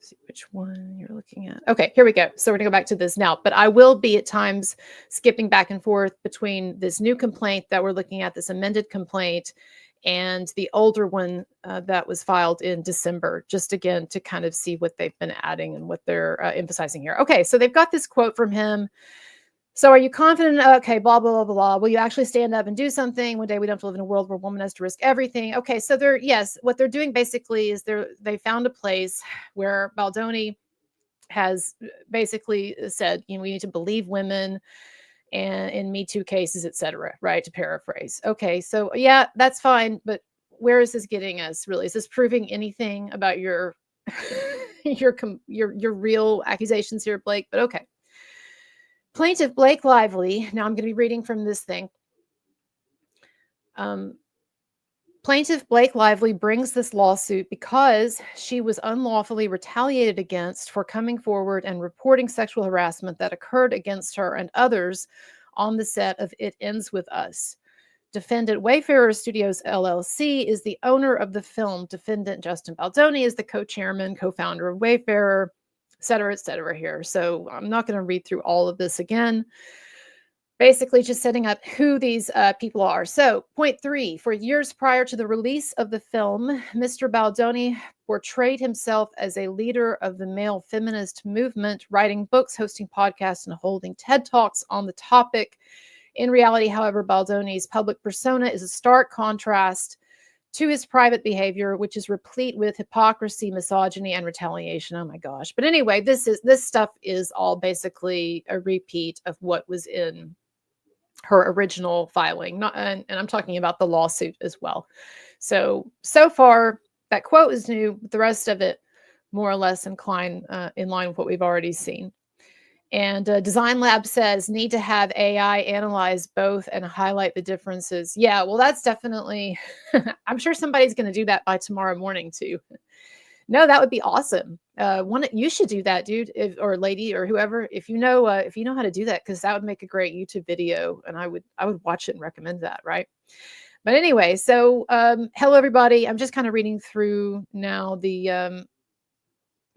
see which one you're looking at. Okay, here we go. So we're gonna go back to this now, but I will be at times skipping back and forth between this new complaint that we're looking at, this amended complaint, and the older one that was filed in December, just again to kind of see what they've been adding and what they're emphasizing here. Okay, so they've got this quote from him. So are you confident? Okay, blah, blah, blah, blah. Will you actually stand up and do something? One day we don't have to live in a world where a woman has to risk everything. Okay, so yes, what they're doing basically is they found a place where Baldoni has basically said, we need to believe women and in Me Too cases, etc. Right, to paraphrase. Okay, so yeah, that's fine, but where is this getting us? Really, is this proving anything about your your real accusations here, Blake? But okay. Plaintiff Blake Lively, now I'm going to be reading from this thing. Plaintiff Blake Lively brings this lawsuit because she was unlawfully retaliated against for coming forward and reporting sexual harassment that occurred against her and others on the set of It Ends With Us. Defendant Wayfarer Studios LLC is the owner of the film. Defendant Justin Baldoni is the co-chairman, co-founder of Wayfarer, et cetera here. So I'm not going to read through all of this again. Basically just setting up who these people are. So point 3, for years prior to the release of the film, Mr. Baldoni portrayed himself as a leader of the male feminist movement, writing books, hosting podcasts, and holding TED Talks on the topic. In reality, however, Baldoni's public persona is a stark contrast to his private behavior, which is replete with hypocrisy, misogyny, and retaliation. Oh my gosh. But anyway, this stuff is all basically a repeat of what was in her original filing. And I'm talking about the lawsuit as well. So far, that quote is new, but the rest of it more or less in line with what we've already seen. And Design Lab says, need to have AI analyze both and highlight the differences. Yeah, well, that's definitely, I'm sure somebody's going to do that by tomorrow morning too. No, that would be awesome. You should do that, dude, or lady, or whoever, if you know how to do that, because that would make a great YouTube video, and I would watch it and recommend that, right? But anyway, so hello everybody. I'm just kind of reading through now the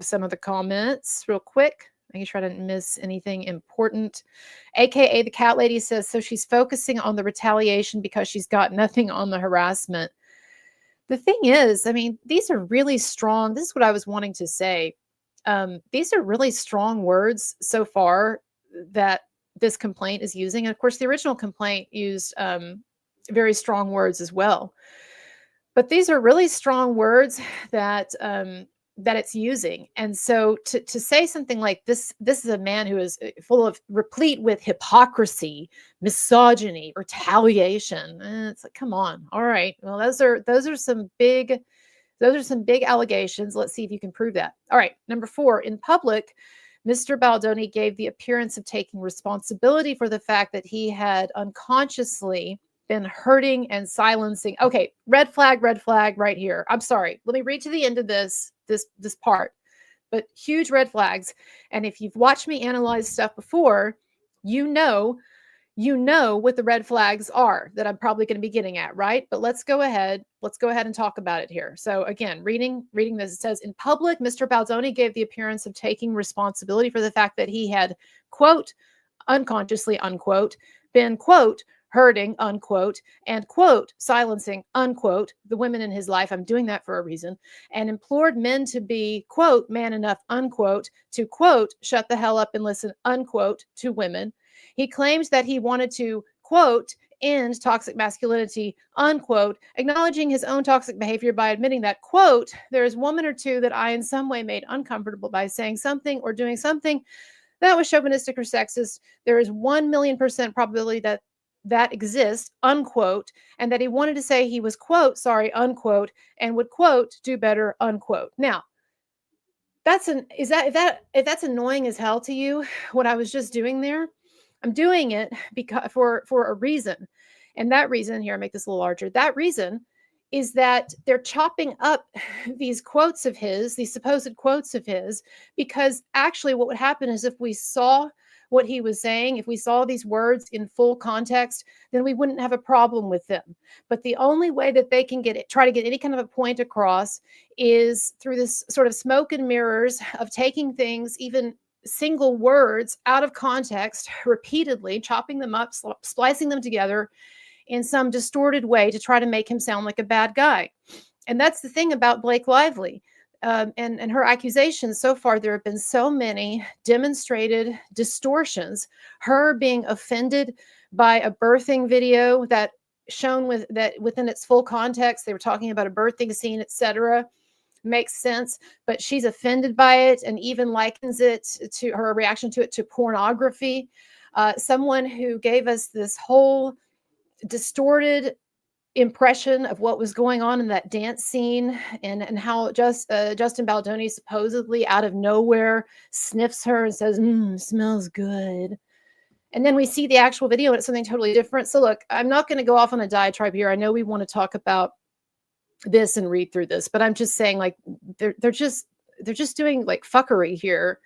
some of the comments real quick. I can try to miss anything important. AKA the cat lady says, so she's focusing on the retaliation because she's got nothing on the harassment. The thing is, I mean, these are really strong. This is what I was wanting to say. These are really strong words so far that this complaint is using. And of course, the original complaint used very strong words as well. But these are really strong words that it's using. And so to say something like this is a man who is replete with hypocrisy, misogyny, retaliation. It's like, come on. All right. Well, those are some big allegations. Let's see if you can prove that. All right. Number 4, in public, Mr. Baldoni gave the appearance of taking responsibility for the fact that he had unconsciously been hurting and silencing. Okay, red flag right here. I'm sorry. Let me read to the end of this part. But huge red flags. And if you've watched me analyze stuff before, you know what the red flags are that I'm probably going to be getting at, right? But let's go ahead and talk about it here. So again, reading this, it says, in public, Mr. Baldoni gave the appearance of taking responsibility for the fact that he had, quote, unconsciously, unquote, been, quote, hurting, unquote, and, quote, silencing, unquote, the women in his life. I'm doing that for a reason. And implored men to be, quote, man enough, unquote, to, quote, shut the hell up and listen, unquote, to women. He claims that he wanted to, quote, end toxic masculinity, unquote, acknowledging his own toxic behavior by admitting that, quote, there is woman or two that I in some way made uncomfortable by saying something or doing something that was chauvinistic or sexist. There is 1,000,000% probability that exists, unquote, and that he wanted to say he was, quote, sorry, unquote, and would, quote, do better, unquote. Now, if that's annoying as hell to you, what I was just doing there, I'm doing it because for a reason. And that reason, here, I make this a little larger. That reason is that they're chopping up these quotes of his, these supposed quotes of his, because actually what would happen is if we saw what he was saying, if we saw these words in full context, then we wouldn't have a problem with them. But the only way that they can try to get any kind of a point across is through this sort of smoke and mirrors of taking things, even single words, out of context repeatedly, chopping them up, splicing them together in some distorted way to try to make him sound like a bad guy. And that's the thing about Blake Lively. And her accusations so far, there have been so many demonstrated distortions. Her being offended by a birthing video that shown within its full context, they were talking about a birthing scene, etc., makes sense, but she's offended by it and even likens it to her reaction to it to pornography. Someone who gave us this whole distorted impression of what was going on in that dance scene, and how Justin Baldoni supposedly out of nowhere sniffs her and says, smells good. And then we see the actual video and it's something totally different. So look, I'm not going to go off on a diatribe here. I know we want to talk about this and read through this, but I'm just saying, like, they're just doing like fuckery here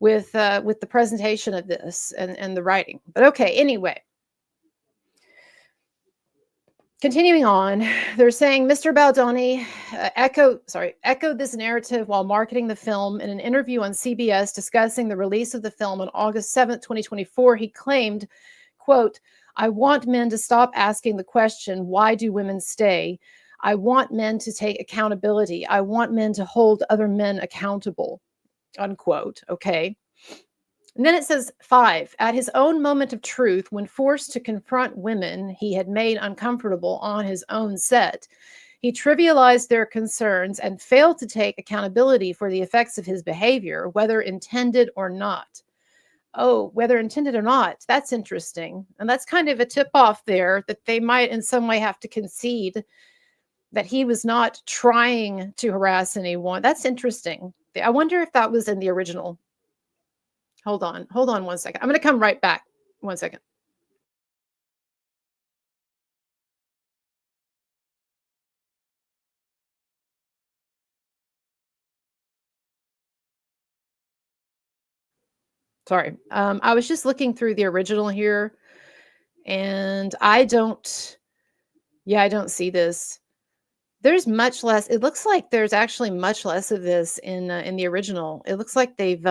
with the presentation of this and the writing. But okay, anyway. Continuing on, they're saying Mr. Baldoni echoed this narrative while marketing the film. In an interview on CBS discussing the release of the film on August 7th, 2024, he claimed, quote, "I want men to stop asking the question, why do women stay? I want men to take accountability. I want men to hold other men accountable," unquote. Okay. And then it says 5, at his own moment of truth, when forced to confront women he had made uncomfortable on his own set, he trivialized their concerns and failed to take accountability for the effects of his behavior, whether intended or not. Oh, whether intended or not, that's interesting. And that's kind of a tip off there that they might in some way have to concede that he was not trying to harass anyone. That's interesting. I wonder if that was in the original. Hold on 1 second. I'm going to come right back. 1 second. Sorry. I was just looking through the original here, and I don't see this. There's much less. It looks like there's actually much less of this in the original. It looks like they've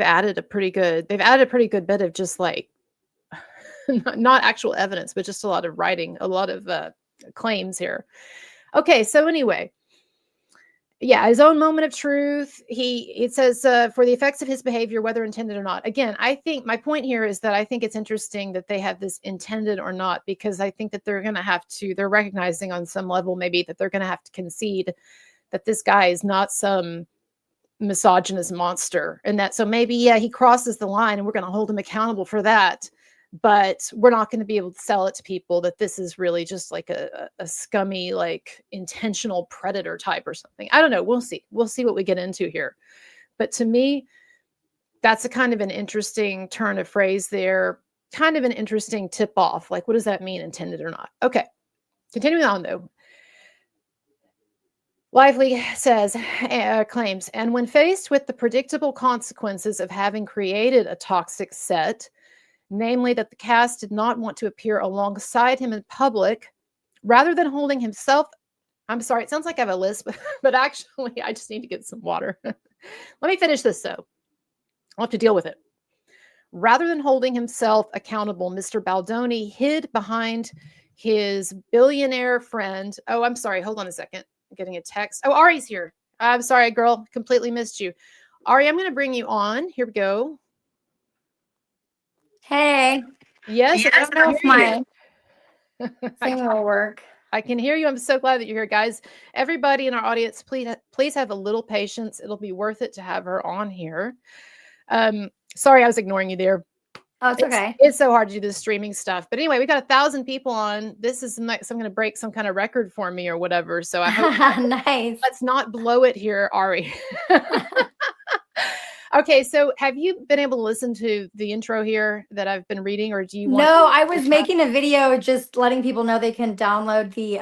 added a pretty good bit of just like not actual evidence, but just a lot of writing, a lot of claims here. Okay, so anyway, yeah, his own moment of truth. It says for the effects of his behavior, whether intended or not. Again, I think my point here is that I think it's interesting that they have this intended or not, because I think that they're recognizing on some level maybe that they're going to have to concede that this guy is not some misogynist monster, and that so maybe, yeah, he crosses the line and we're going to hold him accountable for that, but we're not going to be able to sell it to people that this is really just like a scummy, like intentional predator type or something. I don't know. We'll see what we get into here. But to me, that's a kind of an interesting turn of phrase there, kind of an interesting tip off. Like, what does that mean, intended or not? Okay, continuing on though. Lively says, claims, and when faced with the predictable consequences of having created a toxic set, namely that the cast did not want to appear alongside him in public, rather than holding himself, I'm sorry, it sounds like I have a lisp, but actually I just need to get some water. Let me finish this though. I'll have to deal with it. Rather than holding himself accountable, Mr. Baldoni hid behind his billionaire friend. Oh, I'm sorry. Hold on a second. I'm getting a text. Oh, Ari's here. I'm sorry, girl. Completely missed you. Ari, I'm going to bring you on. Here we go. Hey. Yes. I don't know if my thing will work. I can hear you. I'm so glad that you're here, guys. Everybody in our audience, please have a little patience. It'll be worth it to have her on here. Sorry, I was ignoring you there. Oh, it's okay. It's so hard to do this streaming stuff. But anyway, we got 1,000 people on. This is nice. So I'm going to break some kind of record for me or whatever. So I hope nice. Let's not blow it here, Ari. Okay, so have you been able to listen to the intro here that I've been reading, or do you want? No, I was making a video just letting people know they can download the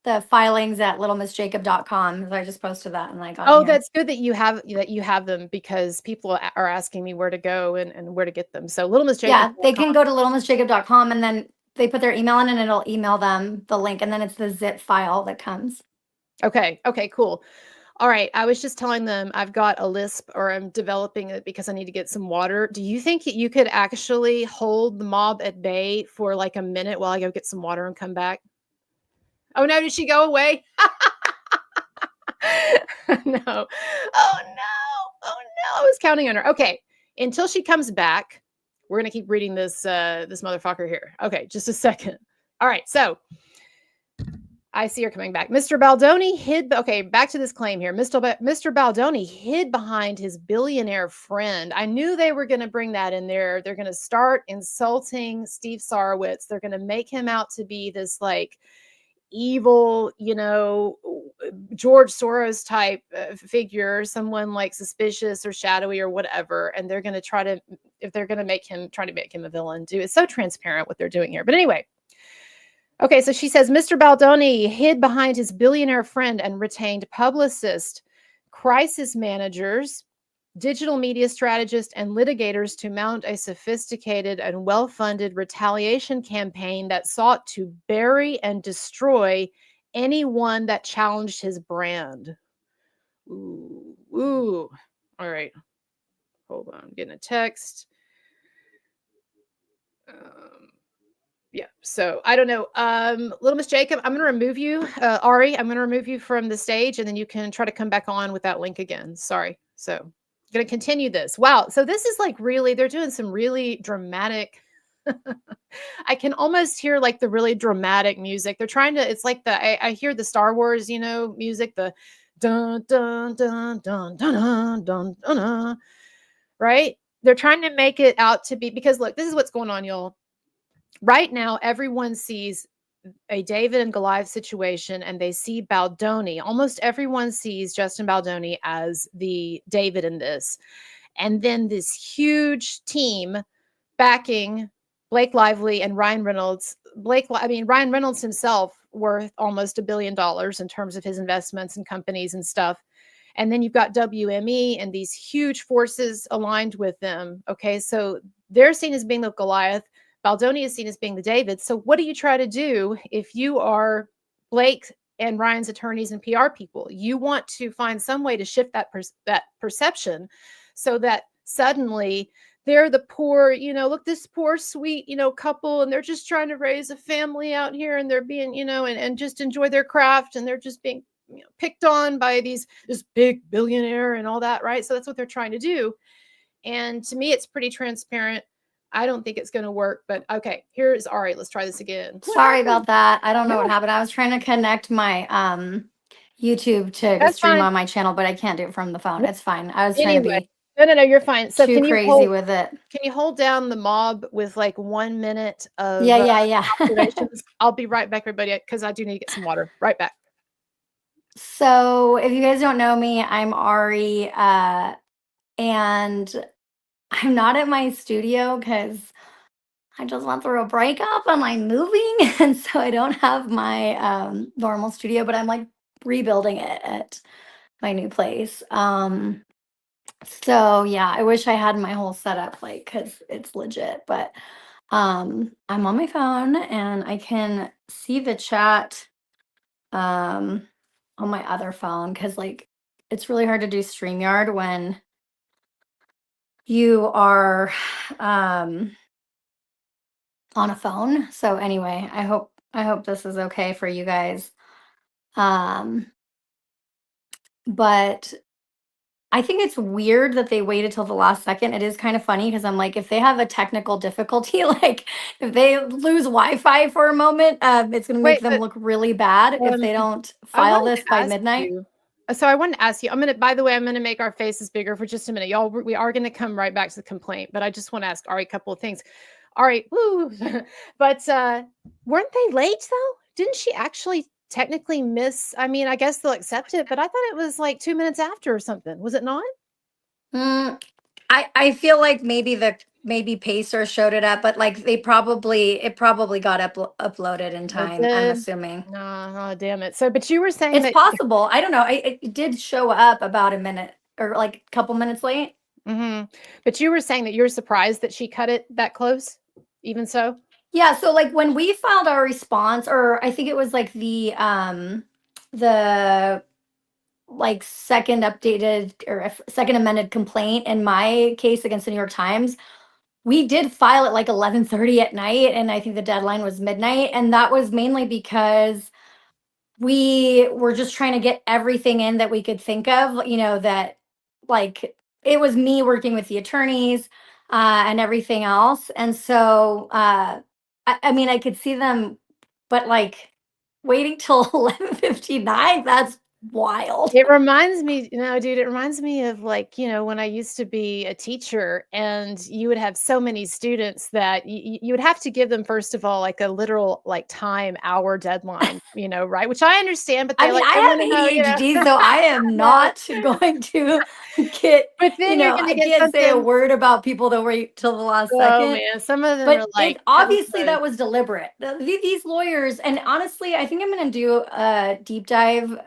the filings at littlemissjacob.com. So I just posted that and I got Oh, in here. that's good that you have them, because people are asking me where to go and where to get them. So Little Miss Jacob. Yeah, they can go to littlemissjacob.com and then they put their email in and it'll email them the link, and then it's the zip file that comes. Okay. Okay, cool. All right. I was just telling them I've got a lisp, or I'm developing it because I need to get some water. Do you think you could actually hold the mob at bay for like a minute while I go get some water and come back? Oh no, did she go away? No. Oh no. Oh no. I was counting on her. Okay. Until she comes back, we're gonna keep reading this this motherfucker here. Okay, just a second. All right, so I see her coming back. Mr. Baldoni hid. Okay, back to this claim here. Mr. Baldoni hid behind his billionaire friend. I knew they were going to bring that in there. They're going to start insulting Steve Sarowitz. They're going to make him out to be this like evil, George Soros type figure, someone like suspicious or shadowy or whatever. And they're going to try to, if they're going to make him, try to make him a villain, it's so transparent what they're doing here. But anyway. Okay, so she says, Mr. Baldoni hid behind his billionaire friend and retained publicists, crisis managers, digital media strategists, and litigators to mount a sophisticated and well-funded retaliation campaign that sought to bury and destroy anyone that challenged his brand. Ooh. All right. Hold on. I'm getting a text. Yeah, so I don't know. Little Miss Jacob, I'm going to remove you. Ari, I'm going to remove you from the stage, and then you can try to come back on with that link again. Sorry. So I'm going to continue this. Wow. So this is like really, they're doing some really dramatic. I can almost hear like the really dramatic music. They're trying to, it's like I hear the Star Wars, music, the dun, dun, dun, dun, dun, dun, dun, dun, dun, right? They're trying to make it out to be, because look, this is what's going on, y'all. Right now, everyone sees a David and Goliath situation, and they see Baldoni. Almost everyone sees Justin Baldoni as the David in this. And then this huge team backing Blake Lively and Ryan Reynolds. Ryan Reynolds himself worth almost $1 billion in terms of his investments in companies and stuff. And then you've got WME and these huge forces aligned with them. Okay, so they're seen as being the Goliath. Baldoni is seen as being the David. So what do you try to do if you are Blake and Ryan's attorneys and PR people? You want to find some way to shift that perception so that suddenly they're the poor, look, this poor, sweet, couple, and they're just trying to raise a family out here, and they're being, and just enjoy their craft, and they're just being picked on by this big billionaire and all that, right? So that's what they're trying to do. And to me, it's pretty transparent. I don't think it's going to work, but okay, here's Ari. Let's try this again. Sorry about that. I don't know what happened. I was trying to connect my YouTube to stream on my channel, but I can't do it from the phone. It's fine. I was trying to be no, you're fine. So too crazy with it. Can you hold down the mob with like 1 minute of yeah. observations? I'll be right back, everybody, because I do need to get some water. Right back. So if you guys don't know me, I'm Ari, and I'm not at my studio because I just went through a breakup and I'm moving. And so I don't have my normal studio, but I'm like rebuilding it at my new place. So yeah, I wish I had my whole setup like, because it's legit, but I'm on my phone and I can see the chat on my other phone, because like it's really hard to do StreamYard when you are on a phone. So anyway, I hope this is okay for you guys. But I think it's weird that they waited till the last second. It is kind of funny because I'm like, if they have a technical difficulty, like if they lose Wi-Fi for a moment, it's going to make them look really bad if they don't file this by midnight. So I wanted to ask you, by the way, I'm going to make our faces bigger for just a minute. Y'all, we are going to come right back to the complaint, but I just want to ask Ari a couple of things. Ari, woo. But weren't they late though? Didn't she actually technically miss? I mean, I guess they'll accept it, but I thought it was like 2 minutes after or something. Was it not? I feel like maybe the maybe Pacer showed it up, but like it probably got uploaded in It time, I'm did? assuming. No, oh, damn it. So, but you were saying It's that possible. I don't know. It did show up about a minute or like a couple minutes late. mhm. But you were saying that you're surprised that she cut it that close, even so? Yeah, so like when we filed our response, or I think it was like the like second updated or second amended complaint in my case against the New York Times, we did file at like 11:30 at night, and I think the deadline was midnight, and that was mainly because we were just trying to get everything in that we could think of, that like it was me working with the attorneys and everything else. And so, I mean, I could see them, but like waiting till 11:59, that's wild. It reminds me no, dude, it reminds me of, like, when I used to be a teacher and you would have so many students that you would have to give them, first of all, like, a literal, like, time, hour deadline, right? Which I understand, but I they, mean, like, I they wanna have know, ADHD, so I am no. not going to get, But then you're gonna I get can't say a something word about people that wait till the last oh, second. man, some of them are But like, it heaven obviously forbid. that was deliberate. These lawyers, and honestly, I think I'm going to do a deep dive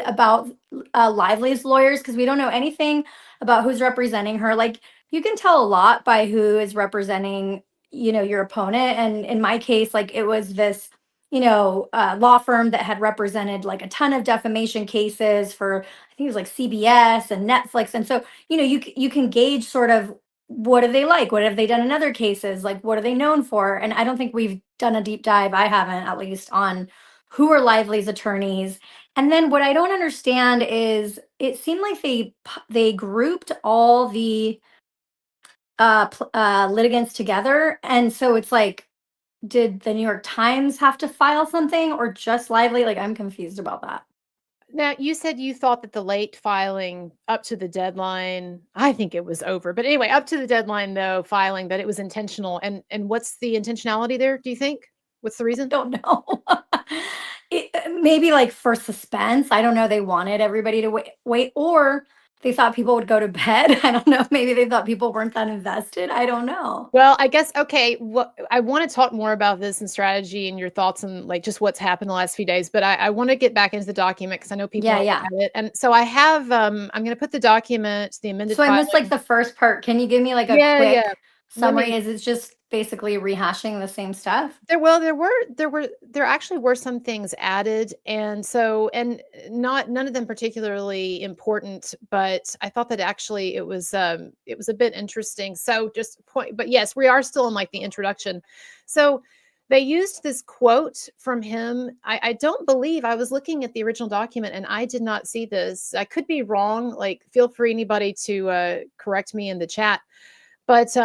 about Lively's lawyers because we don't know anything about who's representing her. Like you can tell a lot by who is representing, your opponent. And in my case, like it was this, law firm that had represented like a ton of defamation cases for, I think it was like CBS and Netflix. And so, you can gauge sort of what do they like? What have they done in other cases? Like, what are they known for? And I don't think we've done a deep dive, I haven't at least, on who are Lively's attorneys. And then what I don't understand is it seemed like they grouped all the litigants together. And so it's like, did the New York Times have to file something or just Lively? Like, I'm confused about that. Now, you said you thought that the late filing up to the deadline I think it was over, but anyway, up to the deadline, though, filing, that it was intentional, and what's the intentionality there, do you think? What's the reason? Don't know. Maybe like for suspense. I don't know. They wanted everybody to wait, or they thought people would go to bed. I don't know. Maybe they thought people weren't that invested. I don't know. Well, I guess okay, what I wanna talk more about this and strategy and your thoughts on, like, just what's happened the last few days, but I wanna get back into the document because I know people Yeah, wanna look yeah. at it, and so I have, I'm gonna put the document, the amended So I missed like filing the first part. Can you give me like a yeah, yeah. quick Let summary? me Is it just basically rehashing the same stuff? there actually were some things added, and so and not none of them particularly important, but I thought that actually it was a bit interesting. So just point, but yes, we are still in like the introduction. So they used this quote from him. I don't believe I was looking at the original document and I did not see this. I could be wrong. Like, feel free anybody to correct me in the chat. But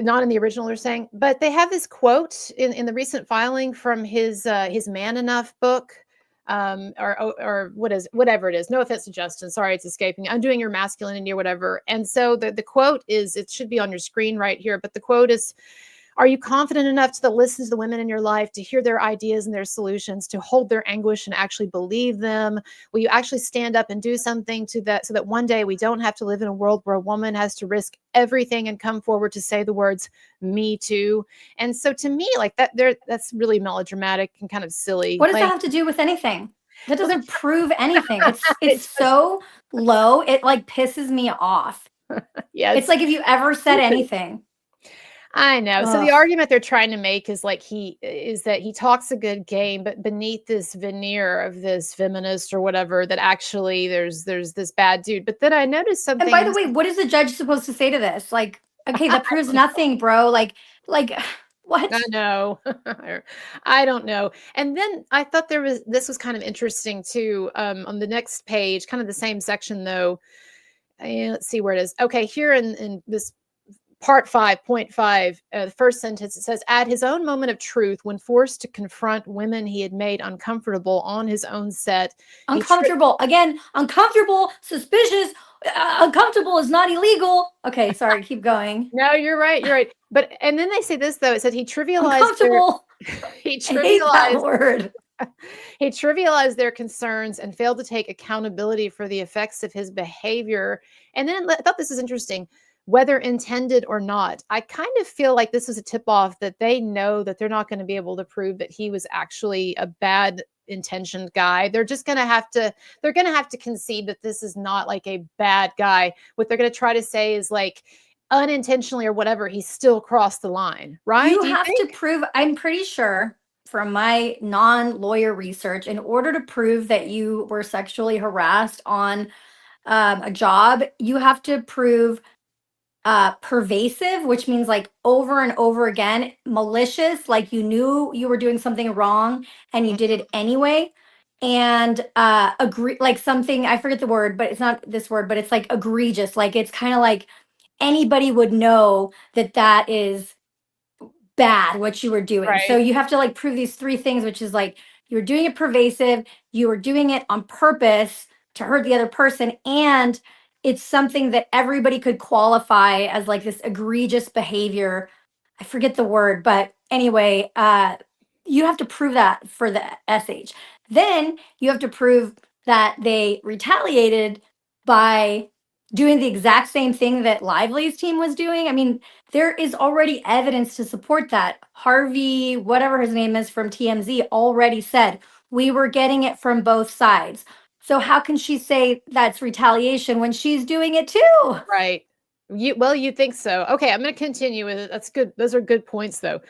not in the original, they're saying, but they have this quote in the recent filing from his Man Enough book, or whatever it is. No offense to Justin, sorry, it's escaping. Undoing Your Masculinity or whatever. And so the quote is, it should be on your screen right here, but the quote is, are you confident enough to listen to the women in your life, to hear their ideas and their solutions, to hold their anguish and actually believe them? Will you actually stand up and do something to that so that one day we don't have to live in a world where a woman has to risk everything and come forward to say the words "me too"? And so to me, like that's really melodramatic and kind of silly. What does that Like, have to do with anything? That well, doesn't prove anything. It's it's just so low. It like pisses me off. yeah, It's it's like if you ever said anything. I know. So the Ugh. argument they're trying to make is like he is that he talks a good game, but beneath this veneer of this feminist or whatever, that actually there's this bad dude. But then I noticed And by something. the way, what is the judge supposed to say to this? Like, okay, that proves nothing, bro. Like I what? know. I don't know. And then I thought this was kind of interesting too. On the next page, kind of the same section though. Let's see where it is. Okay, here in this part 5.5, the first sentence, it says, at his own moment of truth, when forced to confront women he had made uncomfortable on his own set, he Uncomfortable. Again, uncomfortable, suspicious. Uncomfortable is not illegal. Okay, sorry, keep going. no, you're right, you're right. But and then they say this though, it said he trivialized their Uncomfortable. he I hate that trivialized word. he trivialized their concerns and failed to take accountability for the effects of his behavior. And then I thought this was interesting. whether intended or not. I kind of feel like this was a tip off that they know that they're not going to be able to prove that he was actually a bad intentioned guy. They're just going to have to, they're going to have to concede that this is not like a bad guy. What they're going to try to say is like unintentionally or whatever, he still crossed the line, right? You Do you have to think? prove, I'm pretty sure from my non-lawyer research, in order to prove that you were sexually harassed on a job, you have to prove pervasive, which means like over and over again, malicious, like you knew you were doing something wrong and you did it anyway. And agree, like something, I forget the word, but it's not this word, but it's like egregious. Like it's kind of like anybody would know that that is bad what you were doing. So Right. you have to like prove these three things, which is like you were doing it pervasive, you were doing it on purpose to hurt the other person, and it's something that everybody could qualify as like this egregious behavior. I forget the word, but anyway, you have to prove that for the SH. Then you have to prove that they retaliated by doing the exact same thing that Lively's team was doing. I mean, there is already evidence to support that. Harvey, whatever his name is from TMZ, already said we were getting it from both sides. So how can she say that's retaliation when she's doing it too? Right. Well, you think so. Okay, I'm going to continue with it. That's good. Those are good points, though.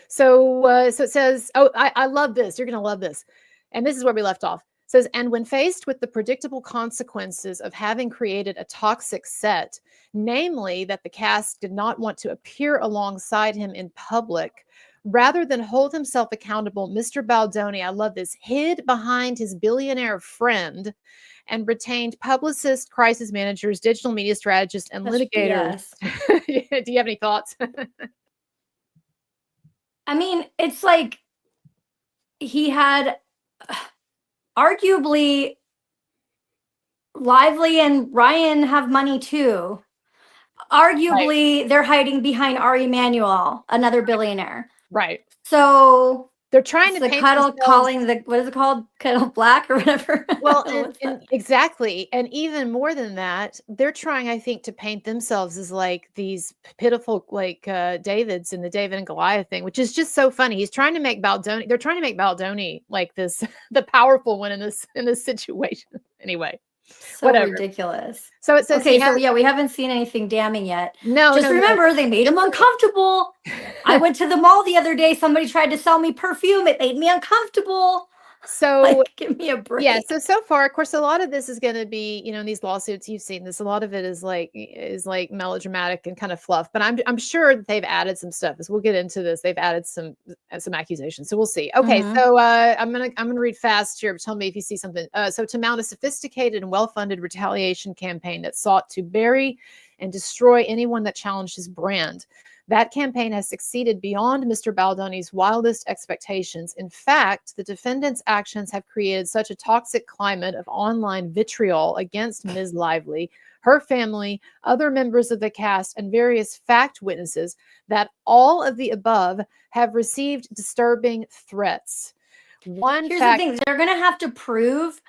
So it says, oh, I love this. You're going to love this. And this is where we left off. It says, and when faced with the predictable consequences of having created a toxic set, namely that the cast did not want to appear alongside him in public, rather than hold himself accountable, Mr. Baldoni, I love this, hid behind his billionaire friend and retained publicists, crisis managers, digital media strategists, and That's litigators. BS. Do you have any thoughts? I mean, it's like he had arguably Lively and Ryan have money too. Right, Arguably, they're hiding behind Ari Emanuel, another billionaire. right. So They're trying it's to the paint cuddle themselves. calling the, what is it called? Cuddle black or whatever. Well, What's and that? exactly, and even more than that, they're trying, I think, to paint themselves as like these pitiful, like Davids in the David and Goliath thing, which is just so funny. He's trying to make Baldoni. They're trying to make Baldoni like this, the powerful one in this situation. Anyway, So whatever. ridiculous. So it says he Okay, has so yeah, we haven't seen anything damning yet. no, Just no, no. remember, they made him uncomfortable. I went to the mall the other day. Somebody tried to sell me perfume. It made me uncomfortable. So Like, give me a yeah, break. so far, of course, a lot of this is going to be, in these lawsuits, you've seen this. A lot of it is like melodramatic and kind of fluff. But I'm sure that they've added some stuff. As we'll get into this, they've added some accusations. So we'll see. Okay, Mm-hmm. so I'm gonna read fast here. But tell me if you see something. So to mount a sophisticated and well-funded retaliation campaign that sought to bury and destroy anyone that challenged his brand. That campaign has succeeded beyond Mr. Baldoni's wildest expectations. In fact, the defendant's actions have created such a toxic climate of online vitriol against Ms. Lively, her family, other members of the cast, and various fact witnesses that all of the above have received disturbing threats. One Here's the fact, thing: they're gonna have to prove.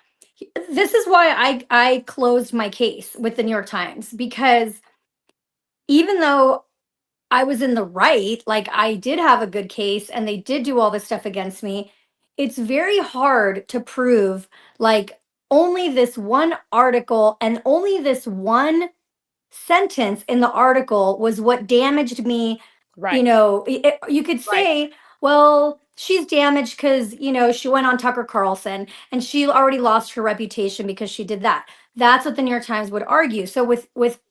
This is why I closed my case with the New York Times, because even though I was in the right, like I did have a good case and they did do all this stuff against me, it's very hard to prove like only this one article and only this one sentence in the article was what damaged me. right, You could right. say, well, she's damaged because, she went on Tucker Carlson and she already lost her reputation because she did that. That's what the New York Times would argue. So with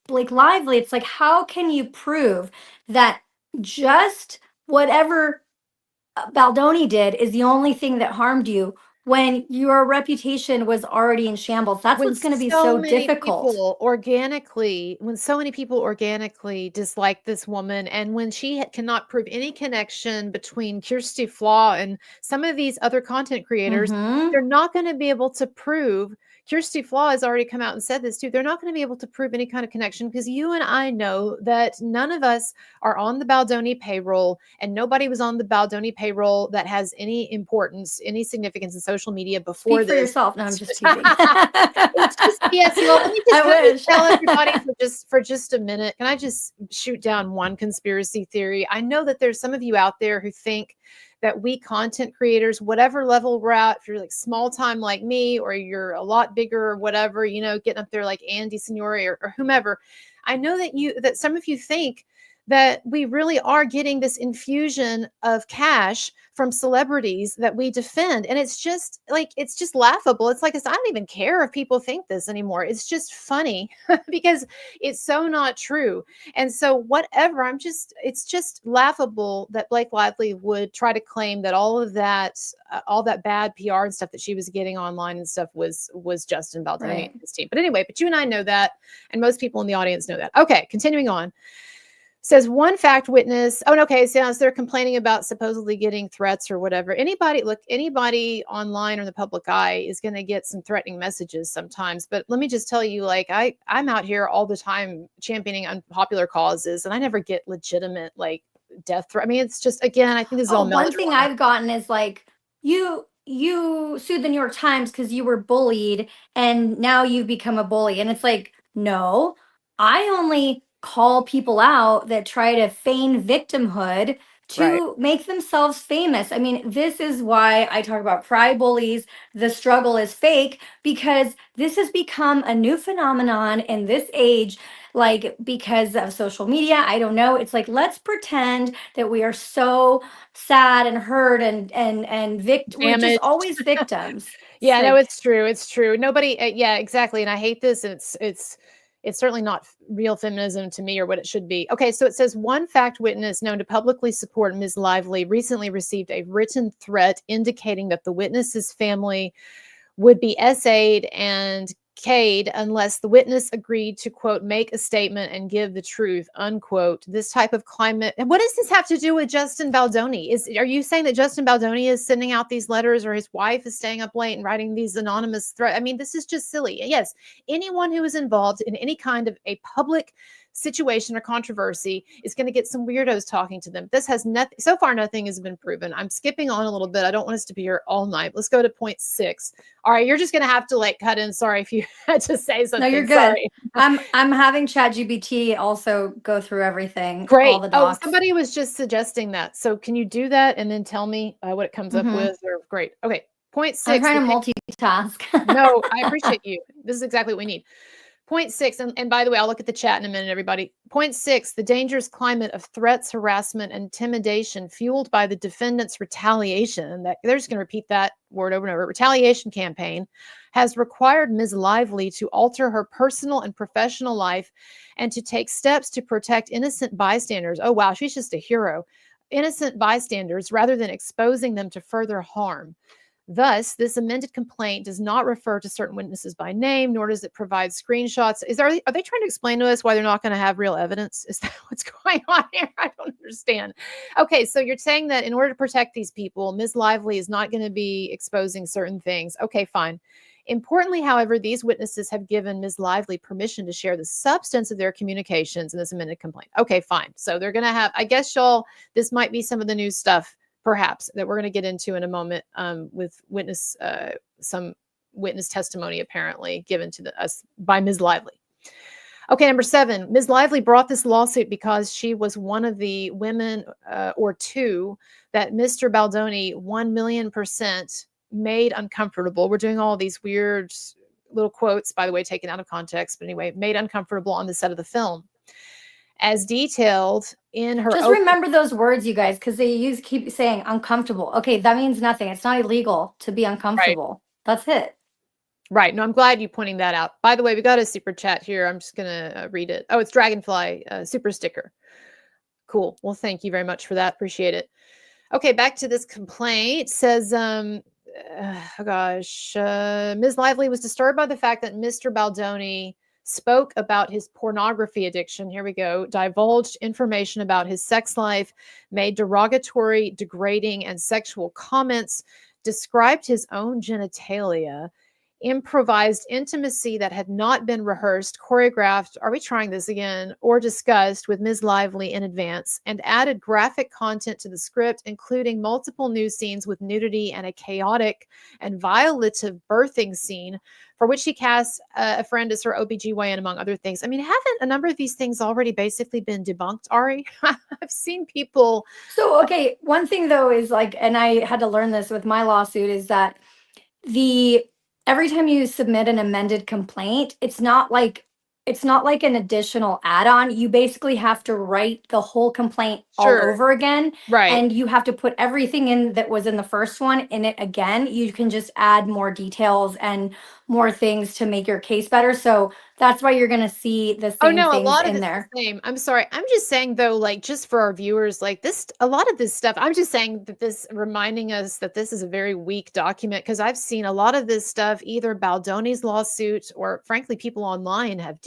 Blake Lively, it's like, how can you prove that just whatever Baldoni did is the only thing that harmed you when your reputation was already in shambles? That's When what's going to be so so many difficult. people organically dislike this woman, and when she cannot prove any connection between Kirsty Flaw and some of these other content creators, Hmm. they're not going to be able to prove. Kirsty Flaw has already come out and said this too. They're not going to be able to prove any kind of connection because you and I know that none of us are on the Baldoni payroll, and nobody was on the Baldoni payroll that has any importance, any significance in social media before Speak for this. yourself. No, I'm just teasing. It's just yes. Well, let me just I wish. tell everybody for just a minute. Can I just shoot down one conspiracy theory? I know that there's some of you out there who think that we content creators, whatever level we're at, if you're like small time like me, or you're a lot bigger or whatever, you know, getting up there like Andy Signori or whomever, I know that some of you think that we really are getting this infusion of cash from celebrities that we defend. And it's just laughable. It's like, I don't even care if people think this anymore. It's just funny because it's so not true. And so whatever, it's just laughable that Blake Lively would try to claim that all that bad PR and stuff that she was getting online and stuff was Justin Baldoni Right. and his team. But anyway, but you and I know that, and most people in the audience know that. Okay, continuing on. Says one fact witness. Oh, okay. So they're complaining about supposedly getting threats or whatever. Anybody online or in the public eye is going to get some threatening messages sometimes. But let me just tell you, like, I'm out here all the time championing unpopular causes, and I never get legitimate like death threat. I mean, it's just, again, I think this is all One thing melodrama. I've gotten is like, you sued the New York Times because you were bullied and now you've become a bully. And it's like, no, I only call people out that try to feign victimhood Right. to make themselves famous. I mean, this is why I talk about cry bullies. The struggle is fake, because this has become a new phenomenon in this age, like because of social media. I don't know. It's like, let's pretend that we are so sad and hurt and we're just Damaged. always victims. Yeah, no, Like, it's true. It's true. Nobody, yeah, exactly. And I hate this. And it's certainly not real feminism to me or what it should be. Okay, so it says one fact witness known to publicly support Ms. Lively recently received a written threat indicating that the witness's family would be essayed and Cade unless the witness agreed to, quote, make a statement and give the truth, unquote. This type of climate. And what does this have to do with Justin Baldoni? Are you saying that Justin Baldoni is sending out these letters, or his wife is staying up late and writing these anonymous threats? I mean, this is just silly. Yes, anyone who is involved in any kind of a public situation or controversy is going to get some weirdos talking to them. This has nothing, so far, nothing has been proven. I'm skipping on a little bit. I don't want us to be here all night. Let's go to point 6. All right, you're just going to have to like cut in. Sorry if you had to say something. no, you're good. Sorry. I'm having ChatGPT also go through everything, Great. all the docs. Somebody was just suggesting that. So can you do that and then tell me what it comes up with? Or great. Okay. Point 6. I'm trying to multitask. No, I appreciate you. This is exactly what we need. Point 6, and by the way, I'll look at the chat in a minute, everybody. Point 6, the dangerous climate of threats, harassment, and intimidation fueled by the defendant's retaliation, that they're just going to repeat that word over and over, retaliation campaign, has required Ms. Lively to alter her personal and professional life and to take steps to protect innocent bystanders. Oh, wow, she's just a hero. Innocent bystanders rather than exposing them to further harm. Thus, this amended complaint does not refer to certain witnesses by name, nor does it provide screenshots. Are they trying to explain to us why they're not going to have real evidence? Is that what's going on here? I don't understand. Okay, so you're saying that in order to protect these people, Ms. Lively is not going to be exposing certain things. Okay, fine. Importantly, however, these witnesses have given Ms. Lively permission to share the substance of their communications in this amended complaint. Okay, fine. So they're going to have, I guess, this might be some of the new stuff, perhaps, that we're going to get into in a moment with some witness testimony apparently given to us by Ms. Lively. Okay, number 7, Ms. Lively brought this lawsuit because she was one of the women or two that Mr. Baldoni 1,000,000% made uncomfortable. We're doing all these weird little quotes, by the way, taken out of context, but anyway, made uncomfortable on the set of the film. As detailed in her Just remember those words, you guys, because they keep saying uncomfortable. Okay, that means nothing. It's not illegal to be uncomfortable. Right. That's it. Right. No, I'm glad you pointing that out. By the way, we got a super chat here. I'm just going to read it. Oh, it's Dragonfly super sticker. Cool. Well, thank you very much for that. Appreciate it. Okay, back to this complaint. It says, Ms. Lively was disturbed by the fact that Mr. Baldoni spoke about his pornography addiction. Here we go. Divulged information about his sex life, made derogatory, degrading, and sexual comments, described his own genitalia, improvised intimacy that had not been rehearsed, choreographed, are we trying this again, or discussed with Ms. Lively in advance, and added graphic content to the script, including multiple new scenes with nudity and a chaotic and violative birthing scene, for which he casts a friend as her OBGYN, among other things. I mean, haven't a number of these things already basically been debunked, Ari? I've seen people. So, okay, one thing though is like, and I had to learn this with my lawsuit, is that the every time you submit an amended complaint, it's not like an additional add-on. You basically have to write the whole complaint all Sure. over again, Right. and you have to put everything in that was in the first one in it again. You can just add more details and more things to make your case better. So that's why you're going to see the Oh, same no, a things lot of in it's there. the same. I'm sorry. I'm just saying, though, like, just for our viewers, like, this a lot of this stuff, I'm just saying that this reminding us that this is a very weak document, because I've seen a lot of this stuff, either Baldoni's lawsuit or, frankly, people online have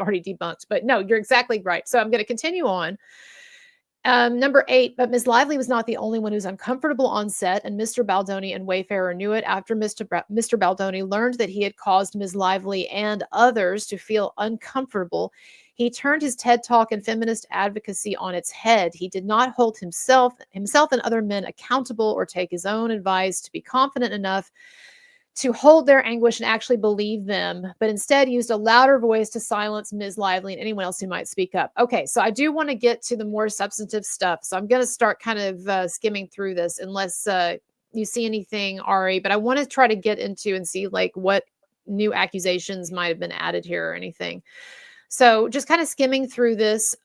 already debunked. But no, you're exactly right. So I'm gonna continue on. Number 8, but Ms. Lively was not the only one who's uncomfortable on set, and Mr. Baldoni and Wayfarer knew it. After Mr. Baldoni learned that he had caused Ms. Lively and others to feel uncomfortable, he turned his TED Talk and feminist advocacy on its head. He did not hold himself and other men accountable or take his own advice to be confident enough to hold their anguish and actually believe them, but instead used a louder voice to silence Ms. Lively and anyone else who might speak up. Okay, so I do want to get to the more substantive stuff. So I'm going to start kind of skimming through this, unless you see anything, Ari, but I want to try to get into and see like what new accusations might have been added here or anything. So just kind of skimming through this.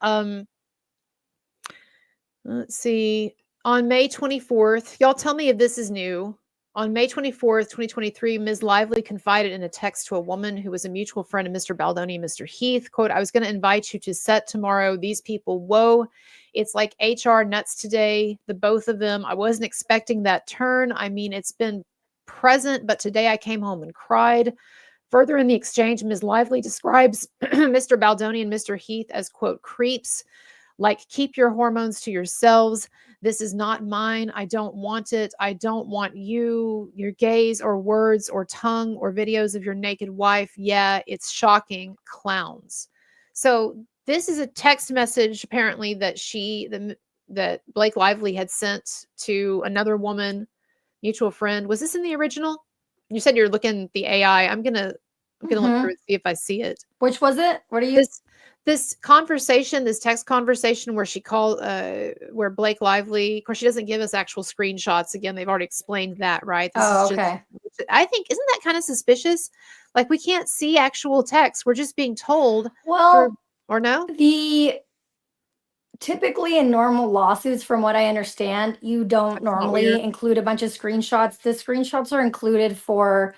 Let's see. On May 24th, y'all tell me if this is new. On May 24th, 2023, Ms. Lively confided in a text to a woman who was a mutual friend of Mr. Baldoni and Mr. Heath, quote, "I was going to invite you to set tomorrow. These people, whoa, it's like HR nuts today, the both of them. I wasn't expecting that turn. I mean, it's been present, but today I came home and cried." Further in the exchange, Ms. Lively describes Mr. Baldoni and Mr. Heath as, quote, creeps, like, keep your hormones to yourselves. This is not mine. I don't want it. I don't want you, your gaze or words or tongue or videos of your naked wife. Yeah, it's shocking. Clowns. So this is a text message apparently that Blake Lively had sent to another woman, mutual friend. Was this in the original? You said you're looking at the AI. I'm gonna look Hmm. through and see if I see it. Which was it? What are you? This conversation, this text conversation where she called, where Blake Lively, of course, she doesn't give us actual screenshots. Again, they've already explained that, right? This is Oh, just, okay. I think, isn't that kind of suspicious? Like, we can't see actual text. We're just being told through, Well, or no? the typically in normal lawsuits, from what I understand, you don't That's not weird. normally include a bunch of screenshots. The screenshots are included for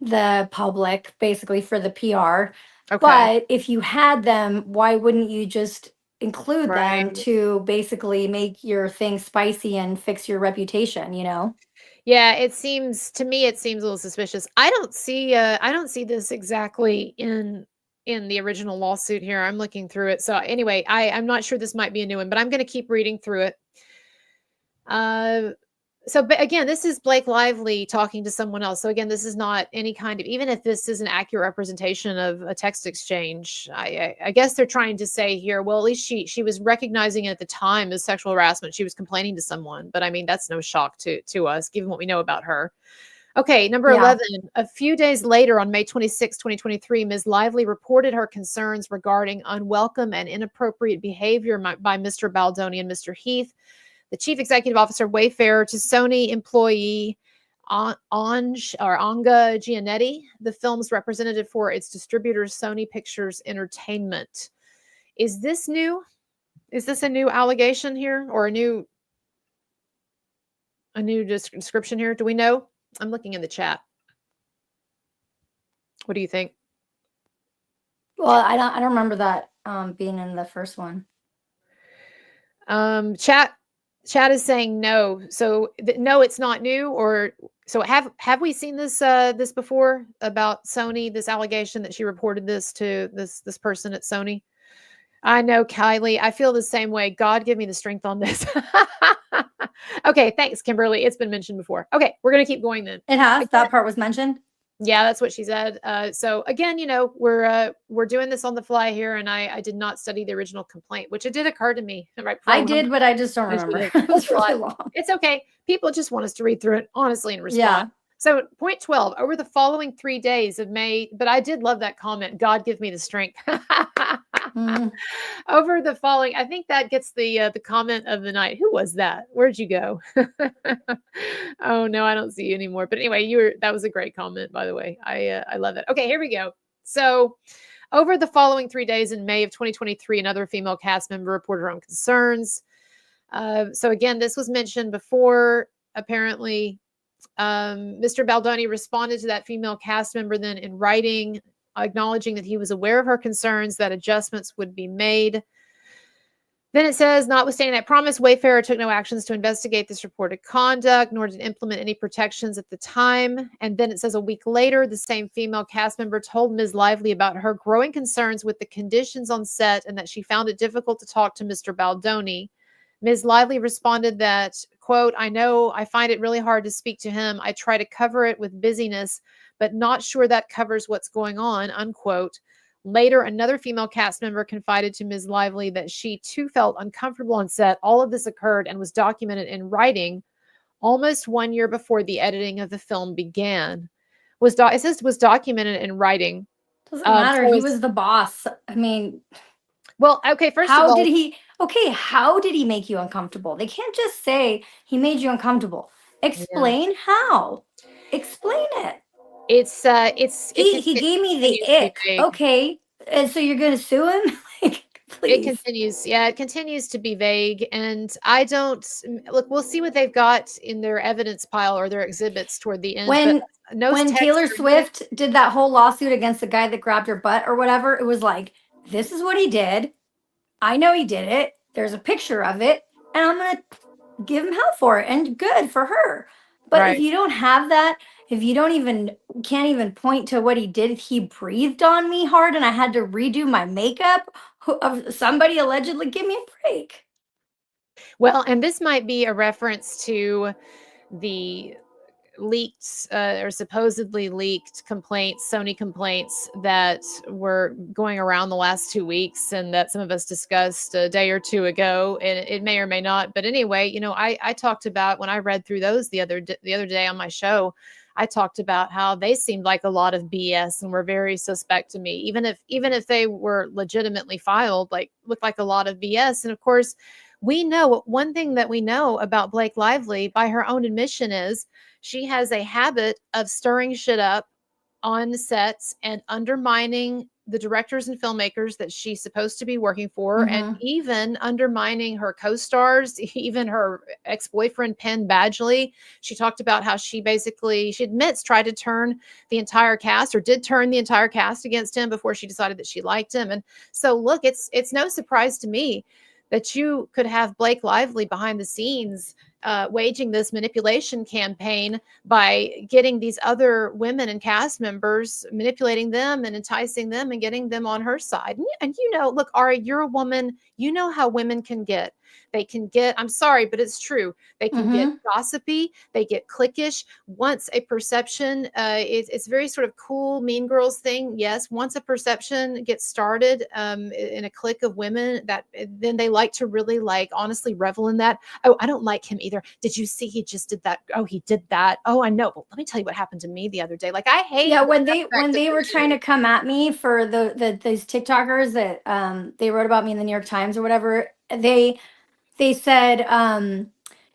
the public, basically for the PR. Okay. But if you had them, why wouldn't you just include them Right. to basically make your thing spicy and fix your reputation, you know? Yeah, it seems to me it seems a little suspicious. I don't see this exactly in the original lawsuit here. I'm looking through it. So anyway, I'm not sure this might be a new one, but I'm going to keep reading through it. Uh so but again, this is Blake Lively talking to someone else. So again, this is not any kind of, even if this is an accurate representation of a text exchange, I guess they're trying to say here, well, at least she was recognizing it at the time as sexual harassment. She was complaining to someone, but I mean, that's no shock to us given what we know about her. Okay, number Yeah. 11. A few days later, on May 26, 2023, Ms. Lively reported her concerns regarding unwelcome and inappropriate behavior by Mr. Baldoni and Mr. Heath, the chief executive officer of Wayfair, to Sony employee Anga Gianetti, the film's representative for its distributors, Sony Pictures Entertainment. Is this new? Is this a new allegation here, or a new description here? Do we know? I'm looking in the chat. What do you think? Well, I don't remember that being in the first one. Chat is saying no. So no, it's not new. Or so have we seen this before about Sony? This allegation that she reported this to this person at Sony. I know, Kylie. I feel the same way. God give me the strength on this. Okay, thanks, Kimberly. It's been mentioned before. Okay, we're gonna keep going then. It has? Again, That part was mentioned? Yeah, that's what she said. So again, we're doing this on the fly here, and I did not study the original complaint, which it did occur to me right before I I went on. did, but I just don't No, she remember. didn't. It That's was a lot. really long. It's okay. People just want us to read through it honestly and respond. Yeah. So, point 12, over the following 3 days of May, but I did love that comment. God give me the strength. Mm. Over the following, I think that gets the comment of the night. Who was that? Where'd you go? Oh no, I don't see you anymore. But anyway, that was a great comment, by the way. I love it. Okay, here we go. So, over the following 3 days in May of 2023, another female cast member reported her own concerns. So again, this was mentioned before. Apparently, Mr. Baldoni responded to that female cast member then in writing, acknowledging that he was aware of her concerns, that adjustments would be made. Then it says, notwithstanding that promise, Wayfarer took no actions to investigate this reported conduct, nor did implement any protections at the time. And then it says, a week later, the same female cast member told Ms. Lively about her growing concerns with the conditions on set and that she found it difficult to talk to Mr. Baldoni. Ms. Lively responded that, quote, I know I find it really hard to speak to him. I try to cover it with busyness, but not sure that covers what's going on, unquote. Later, another female cast member confided to Ms. Lively that she too felt uncomfortable on set. All of this occurred and was documented in writing almost 1 year before the editing of the film began. It says was documented in writing. Doesn't matter. So He was the boss. I mean, well, okay, first of how all, did he okay, how did he make you uncomfortable? They can't just say he made you uncomfortable. yeah, Explain how. Explain it. it He gave me continues the to be ick. vague. Okay. And so you're gonna sue him? Like, It please. continues. Yeah, it continues to be vague. And I don't look, we'll see what they've got in their evidence pile or their exhibits toward the end, but When no when text Taylor or anything. Swift did that whole lawsuit against the guy that grabbed her butt or whatever, it was like, this is what he did. I know he did it. There's a picture of it, and I'm gonna give him hell for it, and good for her. But if Right. you don't have that, if you don't even can't even point to what he did, he breathed on me hard, and I had to redo my makeup of somebody allegedly. Give me a break. Well, and this might be a reference to the leaked or supposedly leaked complaints, Sony complaints that were going around the last 2 weeks and that some of us discussed a day or two ago. And it may or may not. But anyway, I talked about when I read through those the other day on my show. I talked about how they seemed like a lot of BS and were very suspect to me, even if they were legitimately filed, like looked like a lot of BS. And of course, we know one thing that we know about Blake Lively by her own admission is she has a habit of stirring shit up on sets and undermining the directors and filmmakers that she's supposed to be working for, and Mm-hmm. even undermining her co-stars, even her ex-boyfriend Penn Badgley. She talked about how she admits tried to turn the entire cast, or did turn the entire cast against him before she decided that she liked him. And so look, it's no surprise to me that you could have Blake Lively behind the scenes waging this manipulation campaign by getting these other women and cast members, manipulating them and enticing them and getting them on her side. And look, Ari, you're a woman. You know how women can get. They can get, I'm sorry, but it's true. They can get Mm-hmm. gossipy. They get cliquish. Once a perception, it's very sort of cool, Mean Girls thing. Yes, once a perception gets started in a clique of women, that then they like to really honestly revel in that. Oh, I don't like him either. Did you see he just did that? Oh, he did that. Oh, I know. Well, let me tell you what happened to me the other day. Like, I hate Yeah, this when they aspect when of they were trying women. to come at me for the these TikTokers that they wrote about me in the New York Times or whatever, they said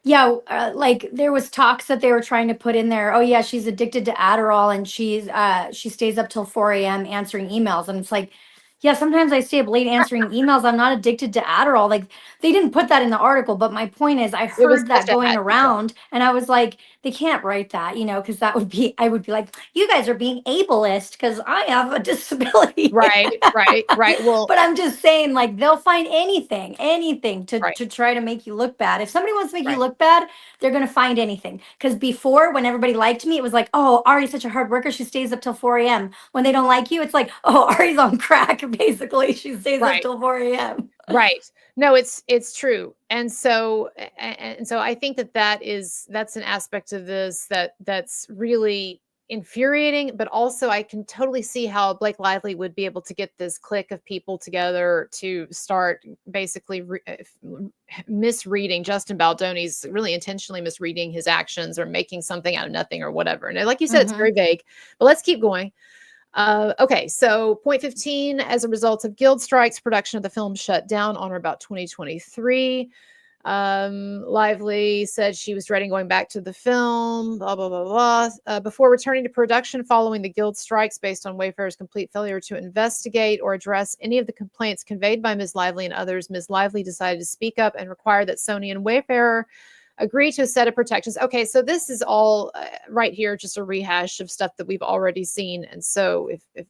yeah, like there was talks that they were trying to put in there, oh yeah, she's addicted to Adderall and she stays up till 4 a.m. answering emails, and it's like, yeah, sometimes I stay up late answering emails. I'm not addicted to Adderall. Like, they didn't put that in the article, but my point is I It was heard such that a going hat. Yeah. around, and I was like, they can't write that, because that would be, I would be like, you guys are being ableist because I have a disability. Right, right, right. Well, But I'm just saying, like, they'll find anything to right, try to make you look bad. If somebody wants to make you right. look bad, they're gonna find anything. Because before, when everybody liked me, it was like, oh, Ari's such a hard worker. She stays up till 4 a.m. When they don't like you, it's like, oh, Ari's on crack. Basically, she stays up Right. till 4 a.m. Right. No, it's true. And so I think that's an aspect of this that's really infuriating, but also I can totally see how Blake Lively would be able to get this clique of people together to start basically misreading Justin Baldoni's, really intentionally misreading his actions or making something out of nothing or whatever. And like you said, it's very vague, but let's keep going. Okay, so point 15, as a result of guild strikes, production of the film shut down on or about 2023. Lively said she was dreading going back to the film, blah, blah, blah, blah. Before returning to production following the guild strikes based on Wayfair's complete failure to investigate or address any of the complaints conveyed by Ms. Lively and others, Ms. Lively decided to speak up and require that Sony and Wayfair agree to a set of protections. Okay, so this is all right here, just a rehash of stuff that we've already seen. And so if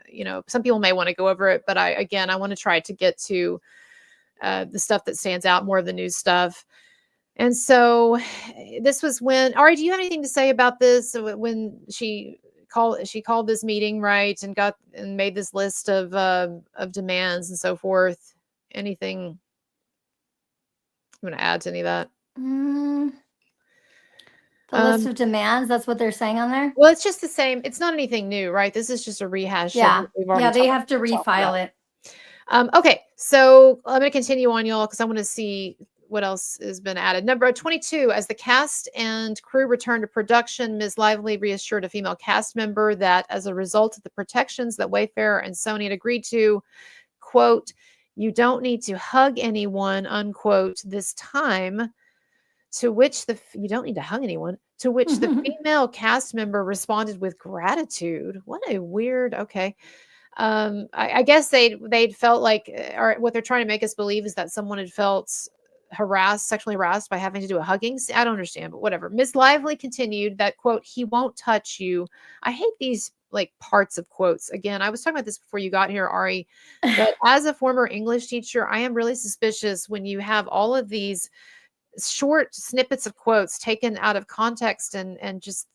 you know, some people may want to go over it, but I want to try to get to the stuff that stands out, more of the news stuff. And so this was when, Ari, do you have anything to say about this? When she called this meeting, right, and made this list of demands and so forth. Anything you want to add to any of that? The list of demands, that's what they're saying on there? Well, it's just the same. It's not anything new, right? This is just a rehash. Yeah, they have to refile it. Okay, so I'm going to continue on, y'all, because I want to see what else has been added. Number 22, as the cast and crew returned to production, Ms. Lively reassured a female cast member that as a result of the protections that Wayfair and Sony had agreed to, quote, "You don't need to hug anyone," unquote, this time, to which you don't need to hug anyone, to which the female cast member responded with gratitude. What a weird, okay. I guess they'd felt like, or what they're trying to make us believe is that someone had felt sexually harassed by having to do a hugging. I don't understand, but whatever. Miss Lively continued that, quote, "He won't touch you." I hate these like parts of quotes. Again, I was talking about this before you got here, Ari, but as a former English teacher, I am really suspicious when you have all of these short snippets of quotes taken out of context and just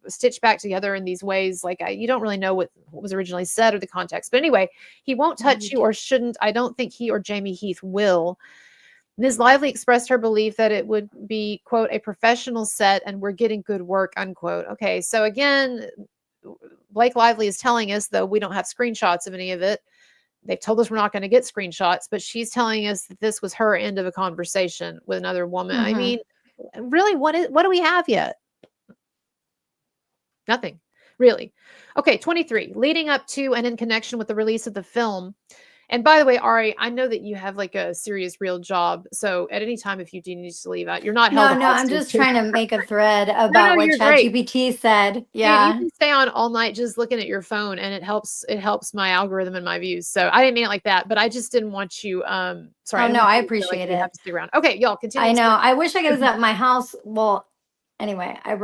stitched back together in these ways. Like you don't really know what was originally said or the context. But anyway, "He won't touch you or shouldn't. I don't think he or Jamie Heath will." Ms. Lively expressed her belief that it would be, quote, "a professional set and we're getting good work," unquote. Okay, so again, Blake Lively is telling us, though we don't have screenshots of any of it. They've told us we're not going to get screenshots, but she's telling us that this was her end of a conversation with another woman. I mean, really, what do we have yet? Nothing, really. Okay, 23, leading up to and in connection with the release of the film. And by the way, Ari, I know that you have like a serious, real job. So at any time, if you do need to leave out, you're not held. No, I'm just trying to make a thread about what ChatGPT said. Yeah, dude, you can stay on all night just looking at your phone, and it helps my algorithm and my views. So I didn't mean it like that, but I just didn't want you. Sorry. Oh no, I appreciate it. Have to stay around. Okay, y'all continue. I know. I wish I was at my house. Well, anyway, my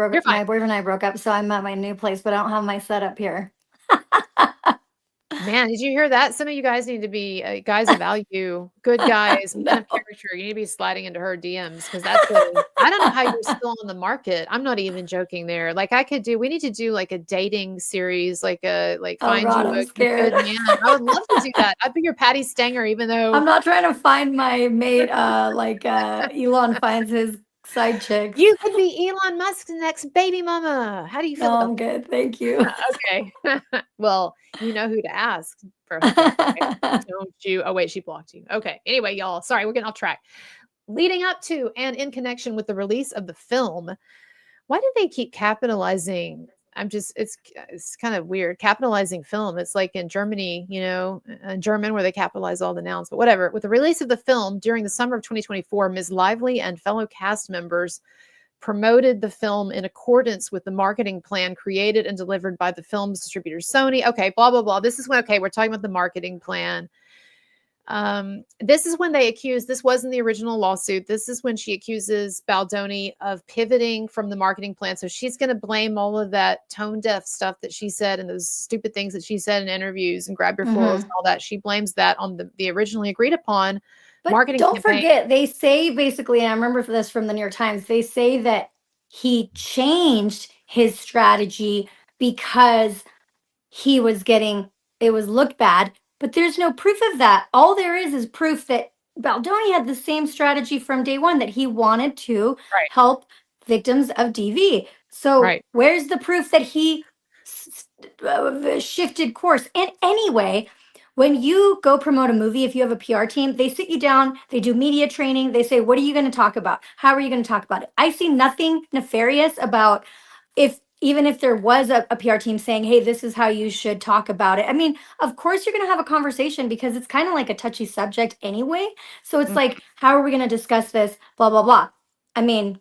boyfriend and I broke up, so I'm at my new place, but I don't have my setup here. Man, did you hear that? Some of you guys need to be guys of value, good guys, men of character. You need to be sliding into her DMs because I don't know how you're still on the market. I'm not even joking there. Like we need to do like a dating series, find you a good man. I would love to do that. I'd be your Patty Stanger, even though I'm not trying to find my mate Elon finds his side chicks. You could be Elon Musk's next baby mama. How do you feel? I'm good, thank you. Okay. Well, you know who to ask for. Don't you? Oh wait, she blocked you. Okay. Anyway, y'all, sorry, we're getting off track. Leading up to and in connection with the release of the film, why do they keep capitalizing? It's kind of weird. Capitalizing film. It's like in Germany, in German where they capitalize all the nouns, but whatever. With the release of the film during the summer of 2024, Ms. Lively and fellow cast members promoted the film in accordance with the marketing plan created and delivered by the film's distributor, Sony. Okay, blah, blah, blah. This is we're talking about the marketing plan. This is when they this wasn't the original lawsuit. This is when she accuses Baldoni of pivoting from the marketing plan. So she's going to blame all of that tone deaf stuff that she said and those stupid things that she said in interviews and grab your flaws and all that. She blames that on the originally agreed upon marketing don't campaign. Forget, they say basically, and I remember this from the New York Times, they say that he changed his strategy because he was it was looked bad. But there's no proof of that. All there is proof that Baldoni had the same strategy from day one, that he wanted to help victims of DV. So where's the proof that he shifted course. And anyway, when you go promote a movie, if you have a PR team, they sit you down, they do media training, they say, what are you going to talk about? How are you going to talk about it? I see nothing nefarious about if even if there was a PR team saying, hey, this is how you should talk about it. I mean, of course you're going to have a conversation because it's kind of like a touchy subject anyway. So it's Mhm. like, how are we going to discuss this? Blah, blah, blah. I mean,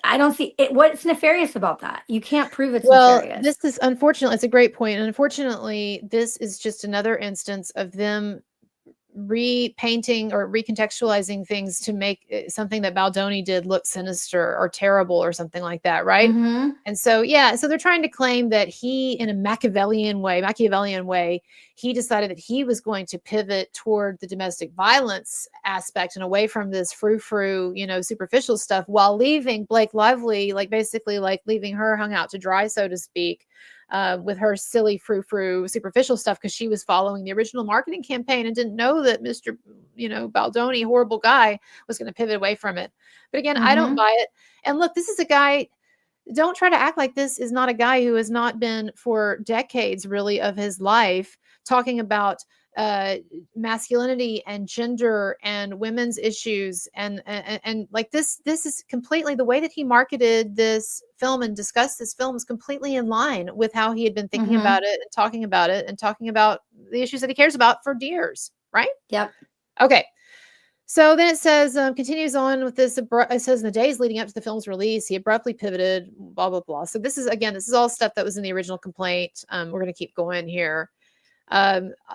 I don't see it. What's nefarious about that? You can't prove it's Well, nefarious. this is unfortunately, it's a great point, and unfortunately, this is just another instance of them repainting or recontextualizing things to make something that Baldoni did look sinister or terrible or something like that, right? Mm-hmm. And so, yeah, so they're trying to claim that he, in a Machiavellian way, he decided that he was going to pivot toward the domestic violence aspect and away from this frou-frou, superficial stuff, while leaving Blake Lively, like basically like leaving her hung out to dry, so to speak, with her silly frou-frou superficial stuff because she was following the original marketing campaign and didn't know that Mr. Baldoni, horrible guy, was going to pivot away from it. But again, I don't Mm-hmm. buy it. And look, this is a guy. Don't try to act like this is not a guy who has not been for decades really of his life talking about uh masculinity and gender and women's issues and like this is completely the way that he marketed this film and discussed this film is completely in line with how he had been thinking Mm-hmm. about it and talking about the issues that he cares about for years, right? Yep. Okay. So then it says, continues on with this. It says in the days leading up to the film's release, he abruptly pivoted, blah, blah, blah. So this is all stuff that was in the original complaint. We're going to keep going here.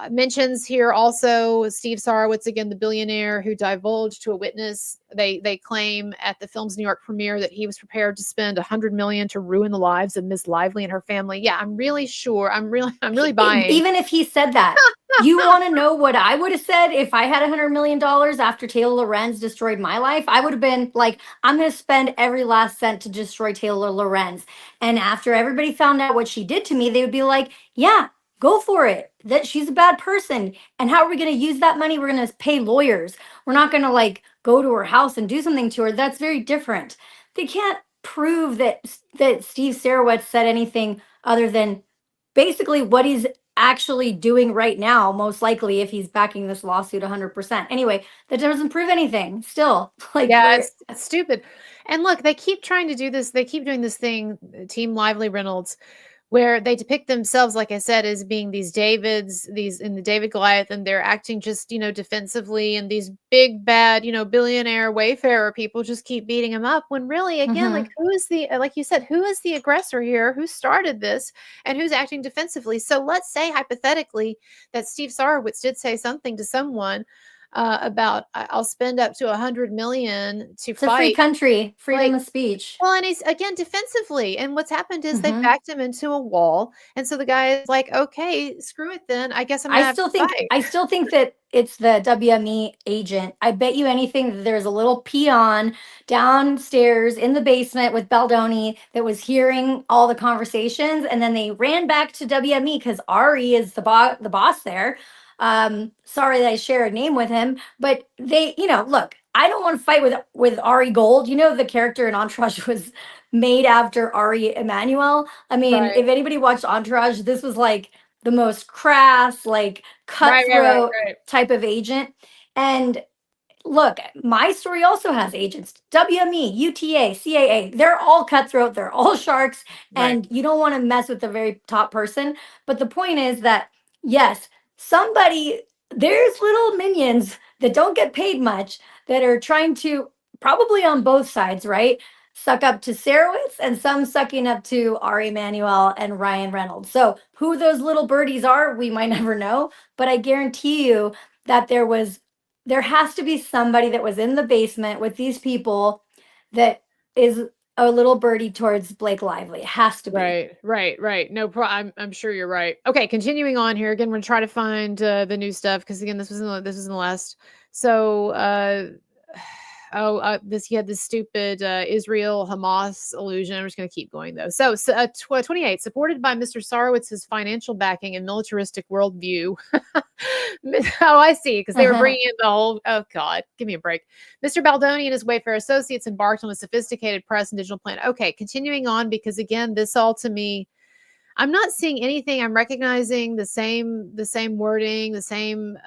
Mentions here also Steve Sarowitz, again, the billionaire who divulged to a witness. They claim at the film's New York premiere that he was prepared to spend $100 million to ruin the lives of Miss Lively and her family. Yeah, I'm really sure. I'm really buying. Even if he said that, you want to know what I would have said if I had $100 million after Taylor Lorenz destroyed my life? I would have been like, I'm going to spend every last cent to destroy Taylor Lorenz. And after everybody found out what she did to me, they would be like, yeah, go for it. That she's a bad person. And how are we going to use that money? We're going to pay lawyers. We're not going to like go to her house and do something to her. That's very different. They can't prove that Steve Sarowitz said anything other than basically what he's actually doing right now, most likely, if he's backing this lawsuit 100%. Anyway, that doesn't prove anything. Still, like Yeah, we're it's stupid. And look, they keep trying to do this. They keep doing this thing, Team Lively Reynolds, where they depict themselves, like I said, as being these Davids, these in the David Goliath, and they're acting just, defensively, and these big bad, billionaire wayfarer people just keep beating them up. When really, again, like Mhm. who is like you said, who is the aggressor here? Who started this, and who's acting defensively? So let's say hypothetically that Steve Sarowitz did say something to someone about I'll spend up to 100 million to It's a free fight. country, freedom Like, of speech. well, and he's again defensively, and what's happened is they Mhm. backed him into a wall, and so the guy is like, "Okay, screw it then. I guess I'm gonna have to fight." I still think that it's the WME agent. I bet you anything that there's a little peon downstairs in the basement with Baldoni that was hearing all the conversations, and then they ran back to WME because Ari is the boss there. Sorry that I share a name with him, but they, look, I don't want to fight with Ari Gold. You know, the character in Entourage was made after Ari Emanuel. I mean, Right, if anybody watched Entourage, this was like the most crass, like right, right, right, cutthroat right, type of agent. And look, my story also has agents. WME, UTA, CAA, they're all cutthroat, they're all sharks, right. and you don't want to mess with the very top person. But the point is that, yes, somebody, there's little minions that don't get paid much that are trying to, probably on both sides, right? Suck up to Sarowitz and some sucking up to Ari Emanuel and Ryan Reynolds. So, who those little birdies are, we might never know. But I guarantee you that there has to be somebody that was in the basement with these people that is a little birdie towards Blake Lively. It has to be. Right, right, right. No I'm sure you're right. Okay, continuing on here. Again, we're gonna try to find the new stuff because again, this was in the last. So this he had this stupid Israel Hamas illusion. I'm just gonna keep going though. So 28, supported by Mr. Sorowitz's financial backing and militaristic worldview. Oh, I see, because they were bringing in the whole. Oh God, give me a break. Mr. Baldoni and his Wayfair associates embarked on a sophisticated press and digital plan. Okay, continuing on, because again, this all to me, I'm not seeing anything. I'm recognizing the same wording, the same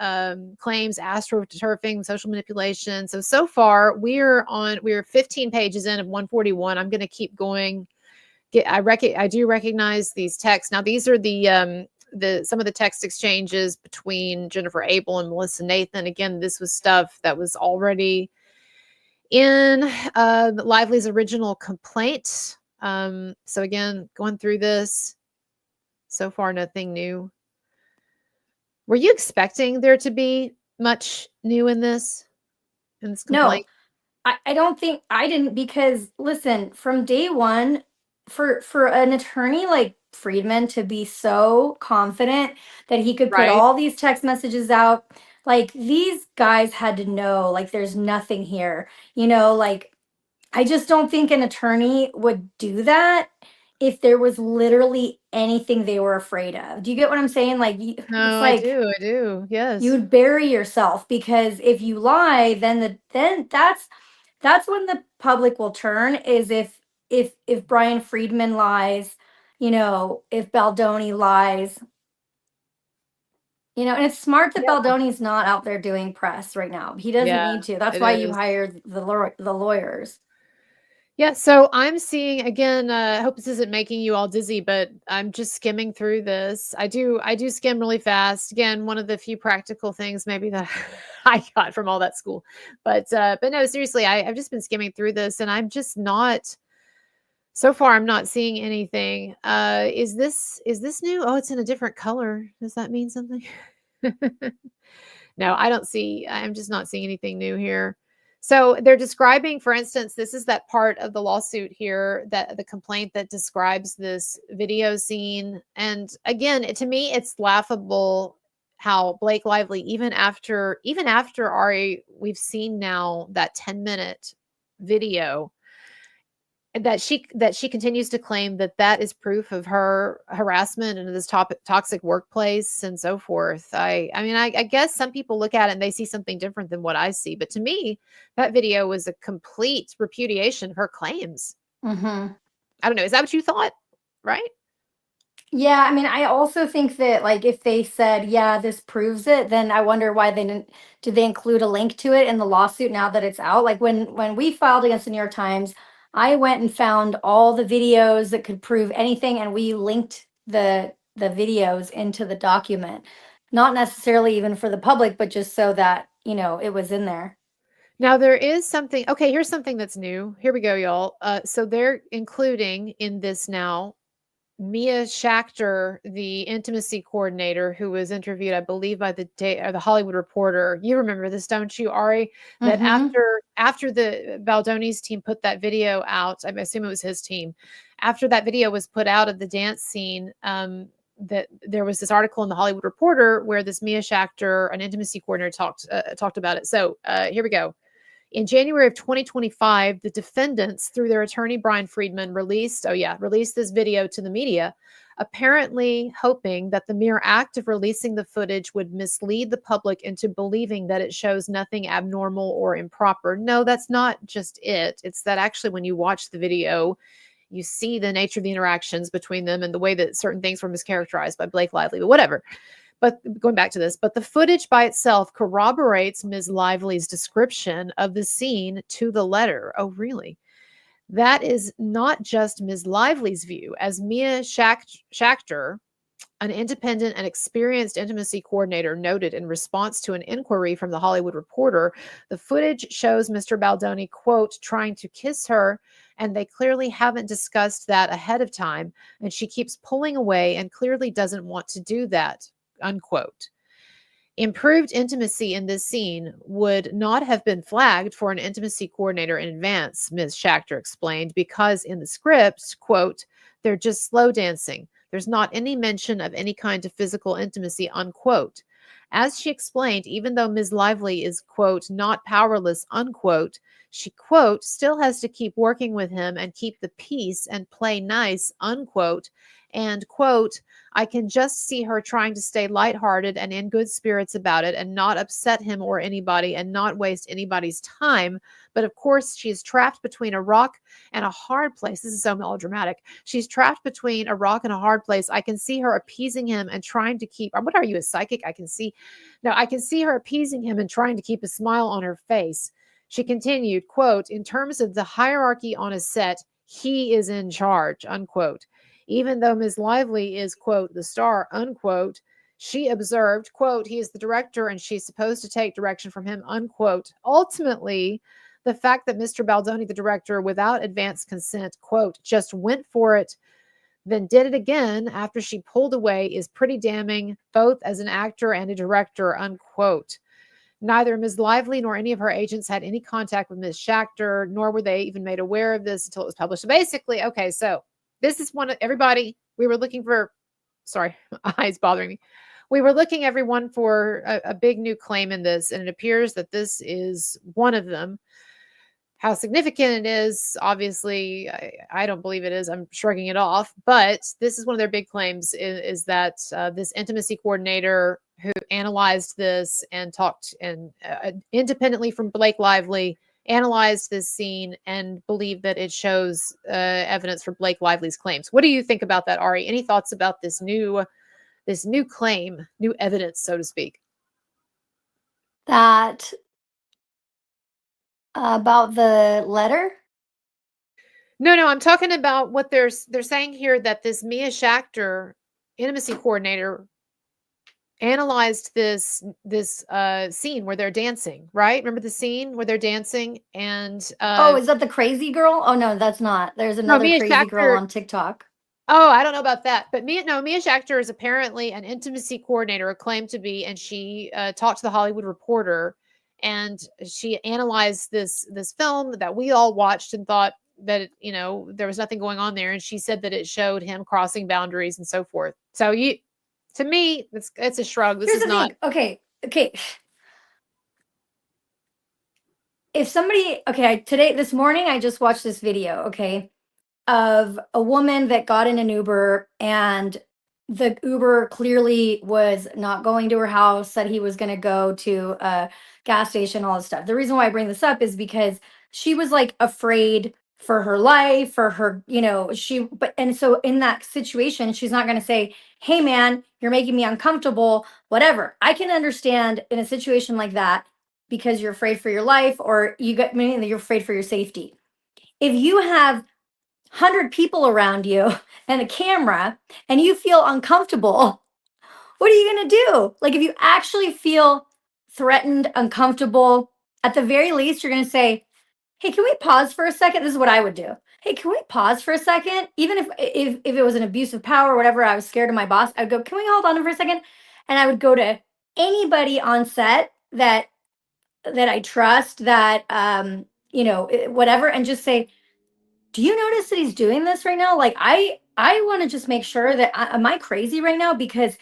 claims, astroturfing, social manipulation. So far we're 15 pages in of 141. I'm going to keep going. I do recognize these texts. Now these are the some of the text exchanges between Jennifer Abel and Melissa Nathan. Again, this was stuff that was already in Lively's original complaint. So again, going through this, so far nothing new. Were you expecting there to be much new in this complaint? No, I don't think I didn't, because listen, from day one, for an attorney like Friedman to be so confident that he could put Right. all these text messages out, like these guys had to know like there's nothing here. Like I just don't think an attorney would do that if there was literally anything they were afraid of. Do you get what I'm saying? Like it's No, I like do. I do. you Yes. would bury yourself, because if you lie, then that's when the public will turn, is if Brian Friedman lies, if Baldoni lies, and it's smart that Yeah. Baldoni's not out there doing press right now. He doesn't Yeah, need to. That's it why you is. hired the lawyers. Yeah, so I'm seeing again, I hope this isn't making you all dizzy, but I'm just skimming through this. I do skim really fast. Again, one of the few practical things maybe that I got from all that school. But no, seriously, I've just been skimming through this and I'm just not so far I'm not seeing anything. Is this new? Oh, it's in a different color. Does that mean something? No, I don't see I'm just not seeing anything new here. So they're describing, for instance, this is that part of the lawsuit here, that the complaint that describes this video scene. And again, to me, it's laughable how Blake Lively, even after Ari, we've seen now that 10-minute video, that she continues to claim that is proof of her harassment and this toxic workplace and so forth. I guess some people look at it and they see something different than what I see, but to me, that video was a complete repudiation of her claims. Hmm. I don't know. Is that what you thought? Right? Yeah, I mean, I also think that like if they said, yeah, this proves it, then I wonder why they didn't. Did they include a link to it in the lawsuit now that it's out? Like when we filed against the New York Times, I went and found all the videos that could prove anything, and we linked the videos into the document. Not necessarily even for the public, but just so that, it was in there. Now there is something. Okay, here's something that's new. Here we go, y'all. So they're including in this now Mia Schachter, the intimacy coordinator, who was interviewed, I believe, by the Hollywood Reporter. You remember this, don't you, Ari? That Mm-hmm. after the Baldoni's team put that video out, I assume it was his team. After that video was put out of the dance scene, that there was this article in the Hollywood Reporter where this Mia Schachter, an intimacy coordinator, talked about it. So here we go. In January of 2025, the defendants, through their attorney Brian Friedman, released this video to the media, apparently hoping that the mere act of releasing the footage would mislead the public into believing that it shows nothing abnormal or improper. No, that's not just it. It's that actually when you watch the video, you see the nature of the interactions between them and the way that certain things were mischaracterized by Blake Lively, but whatever. But going back to this, but the footage by itself corroborates Ms. Lively's description of the scene to the letter. Oh, really? That is not just Ms. Lively's view. As Mia Schachter, an independent and experienced intimacy coordinator, noted in response to an inquiry from the Hollywood Reporter, the footage shows Mr. Baldoni, quote, trying to kiss her, and they clearly haven't discussed that ahead of time, and she keeps pulling away and clearly doesn't want to do that, unquote. Improved intimacy in this scene would not have been flagged for an intimacy coordinator in advance, Ms. Schachter explained, because in the script, quote, they're just slow dancing. There's not any mention of any kind of physical intimacy, unquote. As she explained, even though Ms. Lively is, quote, not powerless, unquote, she, quote, still has to keep working with him and keep the peace and play nice, unquote. And, quote, I can just see her trying to stay lighthearted and in good spirits about it and not upset him or anybody and not waste anybody's time. But of course, she is trapped between a rock and a hard place. This is so melodramatic. She's trapped between a rock and a hard place. I can see her appeasing him and trying to keep, what are you, a psychic? I can see her appeasing him and trying to keep a smile on her face. She continued, quote, in terms of the hierarchy on a set, he is in charge, unquote. Even though Ms. Lively is, quote, the star, unquote, she observed, quote, he is the director and she's supposed to take direction from him, unquote. Ultimately, the fact that Mr. Baldoni, the director, without advance consent, quote, just went for it, then did it again after she pulled away is pretty damning, both as an actor and a director, unquote. Neither Ms. Lively nor any of her agents had any contact with Ms. Schachter, nor were they even made aware of this until it was published. So basically, okay, so this is one of everybody. We were looking for, sorry, my eyes bothering me. We were looking, everyone, for a big new claim in this, and it appears that this is one of them. How significant it is, obviously, I don't believe it is. I'm shrugging it off. But this is one of their big claims is that this intimacy coordinator who analyzed this and talked and independently from Blake Lively analyzed this scene and believed that it shows evidence for Blake Lively's claims. What do you think about that, Ari? Any thoughts about this new claim, new evidence, so to speak? That about the letter? No, I'm talking about what they're saying here, that this Mia Schachter intimacy coordinator analyzed this scene where they're dancing, right? Remember the scene where they're dancing and Oh, is that the crazy girl? Oh no, that's not. There's no, another Mia crazy girl Schachter. on TikTok. Oh, I don't know about that, but Mia Schachter is apparently an intimacy coordinator, or claimed to be, and she talked to the Hollywood Reporter, and she analyzed this film that we all watched and thought that there was nothing going on there, and she said that it showed him crossing boundaries and so forth. So to me, it's a shrug. This Here's is the not. thing. Okay. If somebody, this morning I just watched this video, okay, of a woman that got in an Uber and the Uber clearly was not going to her house, said he was going to go to a gas station, all this stuff. The reason why I bring this up is because she was like afraid for her life, for her, and so in that situation, she's not going to say, hey man, you're making me uncomfortable, whatever. I can understand in a situation like that because you're afraid for your life or you're afraid for your safety. If you have 100 people around you and a camera and you feel uncomfortable, what are you going to do? Like, if you actually feel threatened, uncomfortable, at the very least, you're going to say, hey, can we pause for a second? This is what I would do. Hey, can we pause for a second? Even if it was an abuse of power or whatever, I was scared of my boss, I'd go, can we hold on for a second? And I would go to anybody on set that I trust, that whatever, and just say, do you notice that he's doing this right now? Like, I want to just make sure that am I crazy right now? Because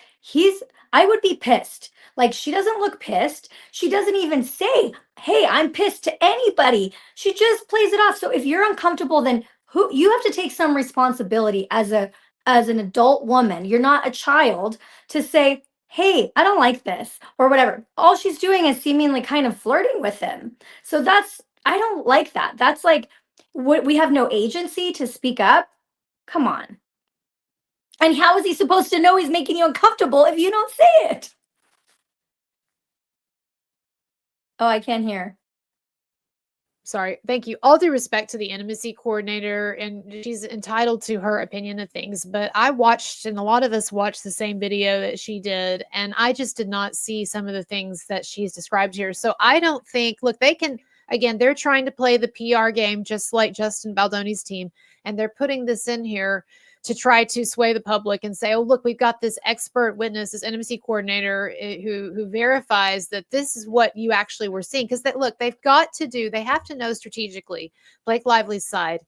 I would be pissed. Like, she doesn't look pissed. She doesn't even say, hey, I'm pissed to anybody. She just plays it off. So if you're uncomfortable, then you have to take some responsibility as an adult woman. You're not a child to say, hey, I don't like this or whatever. All she's doing is seemingly kind of flirting with him. So I don't like that. That's like, what, we have no agency to speak up? Come on. And how is he supposed to know he's making you uncomfortable if you don't say it? Oh, I can't hear. Sorry. Thank you. All due respect to the intimacy coordinator, and she's entitled to her opinion of things, but I watched, and a lot of us watched the same video that she did, and I just did not see some of the things that she's described here. So I don't think, look, they can, again, they're trying to play the PR game just like Justin Baldoni's team, and they're putting this in here to try to sway the public and say, oh, look, we've got this expert witness, this intimacy coordinator who verifies that this is what you actually were seeing. Because look, they have to know strategically, Blake Lively's side,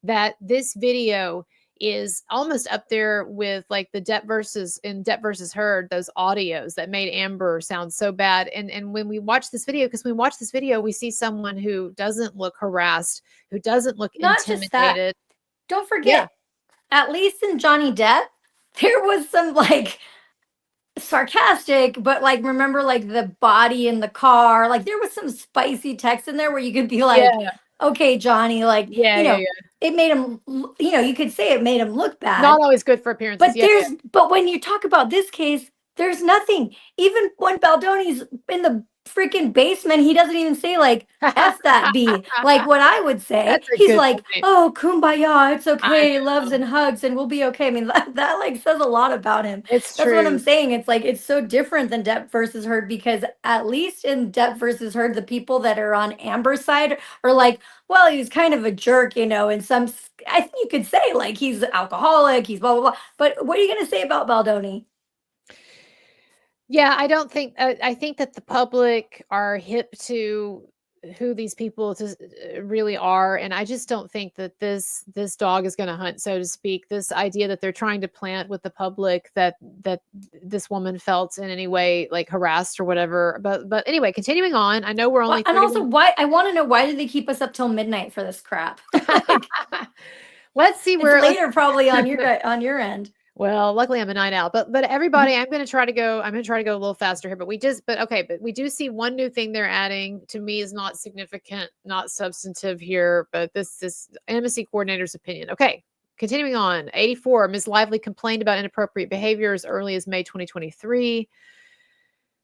that this video is almost up there with like the Depp versus Heard, those audios that made Amber sound so bad. And when we watch this video, because when we watch this video, we see someone who doesn't look harassed, who doesn't look Not just that. intimidated. Don't Yeah. forget, at least in Johnny Depp, there was some like sarcastic, but like remember like the body in the car, like there was some spicy text in there where you could be like, Yeah. okay, Johnny, like, Yeah. Yeah. Yeah. it made him, you could say it made him look bad. Not always good for appearances. But Yeah. but when you talk about this case, there's nothing. Even when Baldoni's in the freaking basement, he doesn't even say like F that B. Like what I would say. That's a He's good like, point. oh, kumbaya, it's I okay, know. loves and hugs, and we'll be okay. I mean, that like says a lot about him. It's That's what I'm true. saying. It's like it's so different than Depp versus Heard, because at least in Depp versus Heard, the people that are on Amber's side are like, well, he was kind of a jerk, and I think you could say like he's alcoholic, he's blah blah blah. But what are you going to say about Baldoni? Yeah, I don't think I think that the public are hip to who these people really are, and I just don't think that this dog is going to hunt, so to speak. This idea that they're trying to plant with the public that this woman felt in any way like harassed or whatever. But anyway, continuing on. I know we're Well, only and also, 31. why I want to know, why did they keep us up till midnight for this crap? Like, Let's see it's where later probably on your end. Well, luckily I'm a night owl, but everybody, I'm going to try to go a little faster here, but we do see one new thing they're adding. To me is not significant, not substantive here, but this intimacy coordinator's opinion. Okay. Continuing on. 84, Ms. Lively complained about inappropriate behavior as early as May 2023.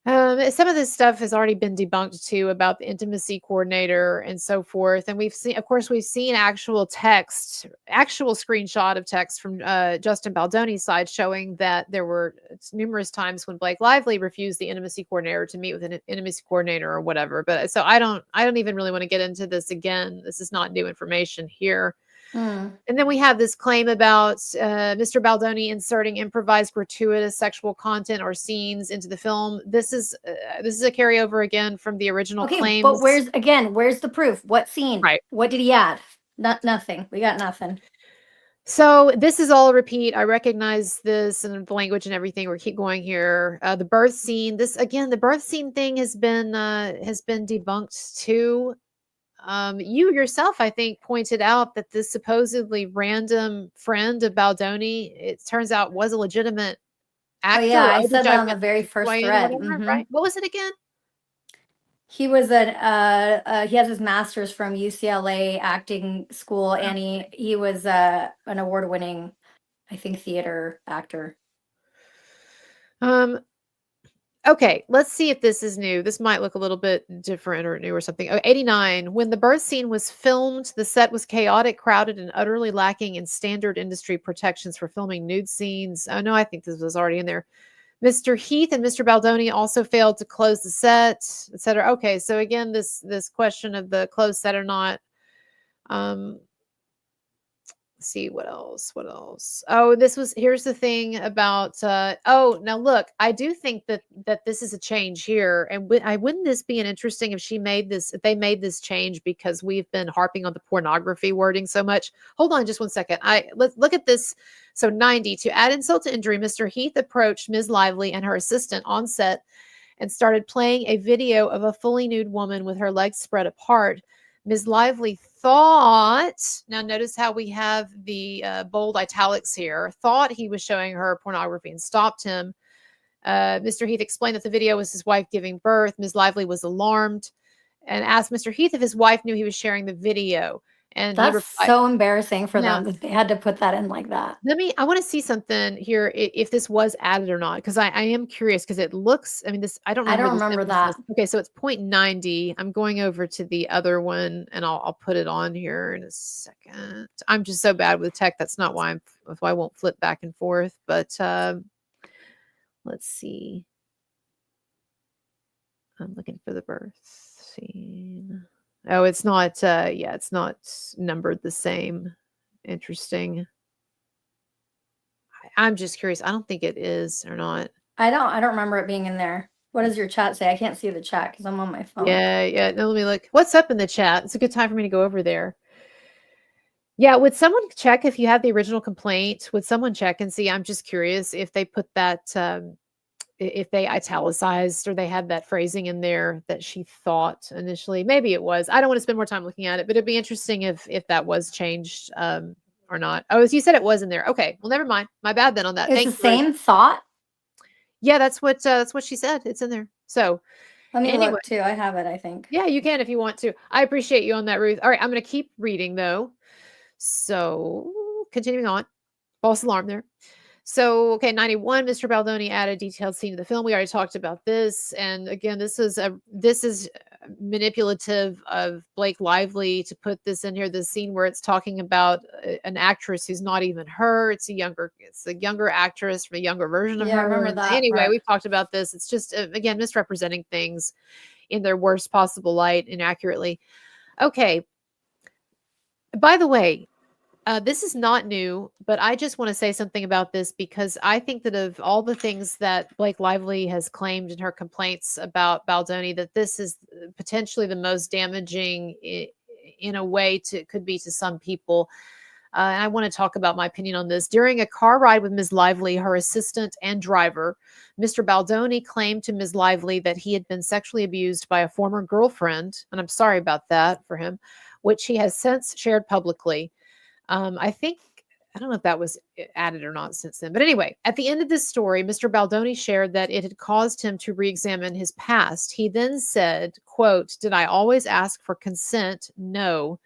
Some of this stuff has already been debunked too, about the intimacy coordinator and so forth. And we've seen actual screenshot of text from Justin Baldoni's side showing that there were numerous times when Blake Lively refused the intimacy coordinator to meet with an intimacy coordinator or whatever. But so I don't even really want to get into this again. This is not new information here. And then we have this claim about Mr. Baldoni inserting improvised gratuitous sexual content or scenes into the film. This is a carryover again from the original claims. But where's the proof? What scene? Right. What did he add? Nothing. We got nothing. So this is all a repeat. I recognize this and the language and everything. We keep going here. The birth scene. The birth scene thing has been debunked too. You yourself, I think, pointed out that this supposedly random friend of Baldoni, it turns out, was a legitimate actor. Oh yeah, I said that on the very first thread. Right? What was it again? He was he has his master's from UCLA acting school, and he was an award-winning, I think, theater actor. Okay, let's see if this is new. This might look a little bit different or new or something. 89. When the birth scene was filmed, the set was chaotic, crowded, and utterly lacking in standard industry protections for filming nude scenes. Oh, no, I think this was already in there. Mr. Heath and Mr. Baldoni also failed to close the set, etc. Okay, so again, this question of the closed set or not. See what else. Oh, here's the thing about now look, I do think that this is a change here, and wouldn't this be an interesting if they made this change because we've been harping on the pornography wording so much. Hold on just one second. Let's look at this. So 90, to add insult to injury, Mr. Heath approached Ms. Lively and her assistant on set and started playing a video of a fully nude woman with her legs spread apart. Ms. Lively thought, now notice how we have the bold italics here, thought he was showing her pornography and stopped him. Mr. Heath explained that the video was his wife giving birth. Ms. Lively was alarmed and asked Mr. Heath if his wife knew he was sharing the video. And that's he replied, so embarrassing for them that they had to put that in like that. I want to see something here if this was added or not, because I am curious, because it looks, I don't remember that. Okay, so it's 0.90. I'm going over to the other one and I'll put it on here in a second. I'm just so bad with tech. That's not why I won't flip back and forth. But let's see. I'm looking for the birth scene. Oh, it's not, it's not numbered the same. Interesting. I'm just curious. I don't think it is or not. I don't remember it being in there. What does your chat say? I can't see the chat because I'm on my phone. Yeah. No, let me look. What's up in the chat? It's a good time for me to go over there. Yeah, would someone check if you have the original complaint? Would someone check and see? I'm just curious if they put that, if they italicized or they had that phrasing in there that she thought initially. Maybe it was. I don't want to spend more time looking at it, but it'd be interesting if that was changed or not. Oh, as you said, it was in there. Okay, well, never mind. My bad then on that. It's Thank the you, Ruth. same thought. Yeah, that's what she said. It's in there. So Let me anyway, look too. I have it, I think. yeah, you can if you want to. I appreciate you on that, Ruth. All right, I'm going to keep reading though. So continuing on. False alarm there. So, okay, 91, Mr. Baldoni added detailed scene to the film. We already talked about this. And again, this is manipulative of Blake Lively to put this in here, this scene where it's talking about an actress who's not even her. It's a younger actress from a younger version of Yeah, I her. remember And that anyway, part. we've talked about this. It's just again misrepresenting things in their worst possible light inaccurately. Okay. By the way, this is not new, but I just want to say something about this because I think that of all the things that Blake Lively has claimed in her complaints about Baldoni, that this is potentially the most damaging in a way to could be to some people. And I want to talk about my opinion on this. During a car ride with Ms. Lively, her assistant and driver, Mr. Baldoni claimed to Ms. Lively that he had been sexually abused by a former girlfriend, and I'm sorry about that for him, which he has since shared publicly. I think I don't know if that was added or not since then. But anyway, at the end of this story, Mr. Baldoni shared that it had caused him to re-examine his past. He then said, quote, "Did I always ask for consent? No.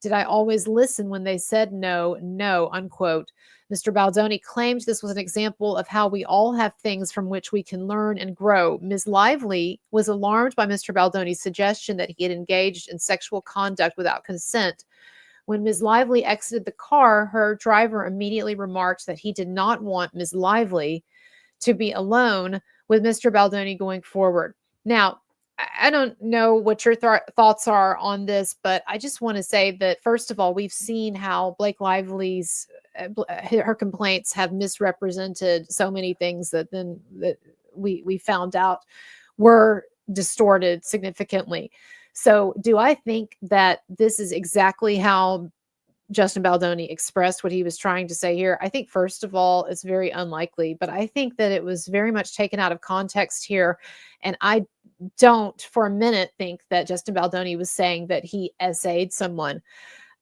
Did I always listen when they said no? No," unquote. Mr. Baldoni claimed this was an example of how we all have things from which we can learn and grow. Ms. Lively was alarmed by Mr. Baldoni's suggestion that he had engaged in sexual conduct without consent. When Ms. Lively exited the car, her driver immediately remarked that he did not want Ms. Lively to be alone with Mr. Baldoni going forward. Now, I don't know what your thoughts are on this, but I just want to say that first of all, we've seen how Blake Lively's her complaints have misrepresented so many things that we found out were distorted significantly. So, do I think that this is exactly how Justin Baldoni expressed what he was trying to say here? I think, first of all, it's very unlikely, but I think that it was very much taken out of context here. And I don't for a minute think that Justin Baldoni was saying that he essayed someone.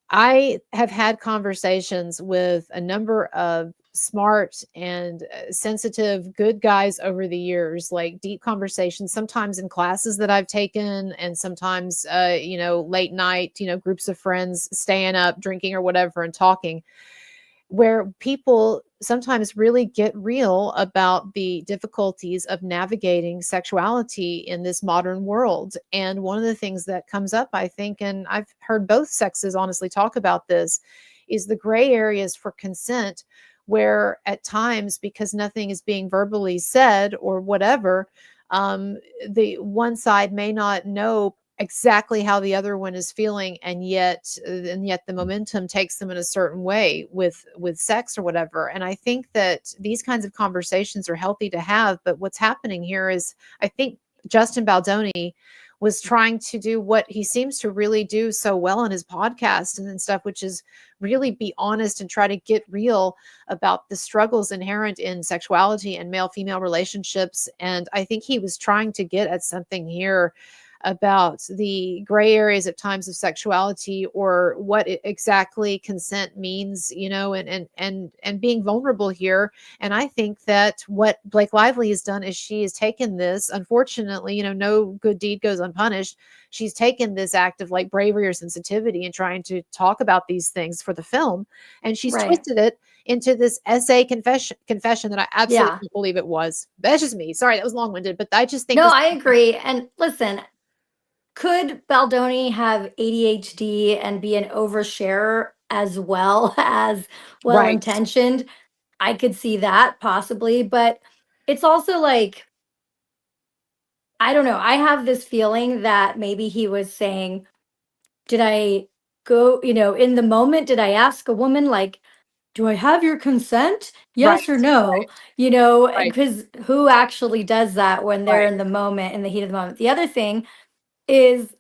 I have had conversations with a number of smart and sensitive, good guys over the years, like deep conversations, sometimes in classes that I've taken, and sometimes, late night, groups of friends staying up, drinking or whatever, and talking where people sometimes really get real about the difficulties of navigating sexuality in this modern world. And one of the things that comes up, I think, and I've heard both sexes honestly talk about this, is the gray areas for consent, where at times, because nothing is being verbally said or whatever, the one side may not know exactly how the other one is feeling, and yet the momentum takes them in a certain way with sex or whatever. And I think that these kinds of conversations are healthy to have, but what's happening here is I think Justin Baldoni was trying to do what he seems to really do so well in his podcast and stuff, which is really be honest and try to get real about the struggles inherent in sexuality and male female relationships. And I think he was trying to get at something here about the gray areas at times of sexuality, or what exactly consent means, and being vulnerable here. And I think that what Blake Lively has done is she has taken this, unfortunately, no good deed goes unpunished. She's taken this act of like bravery or sensitivity and trying to talk about these things for the film, and she's Right. twisted it into this essay confession that I absolutely Yeah. can't believe it was. That's just me. Sorry, that was long-winded, but I just think No, this. I agree. And listen, could Baldoni have ADHD and be an oversharer as well as well Right. intentioned? I could see that possibly, but it's also like, I don't know. I have this feeling that maybe he was saying, did I go, in the moment, did I ask a woman, like, do I have your consent? Right, Yes or no? right, Because who actually does that when they're right. in the moment, in the heat of the moment? The other thing is,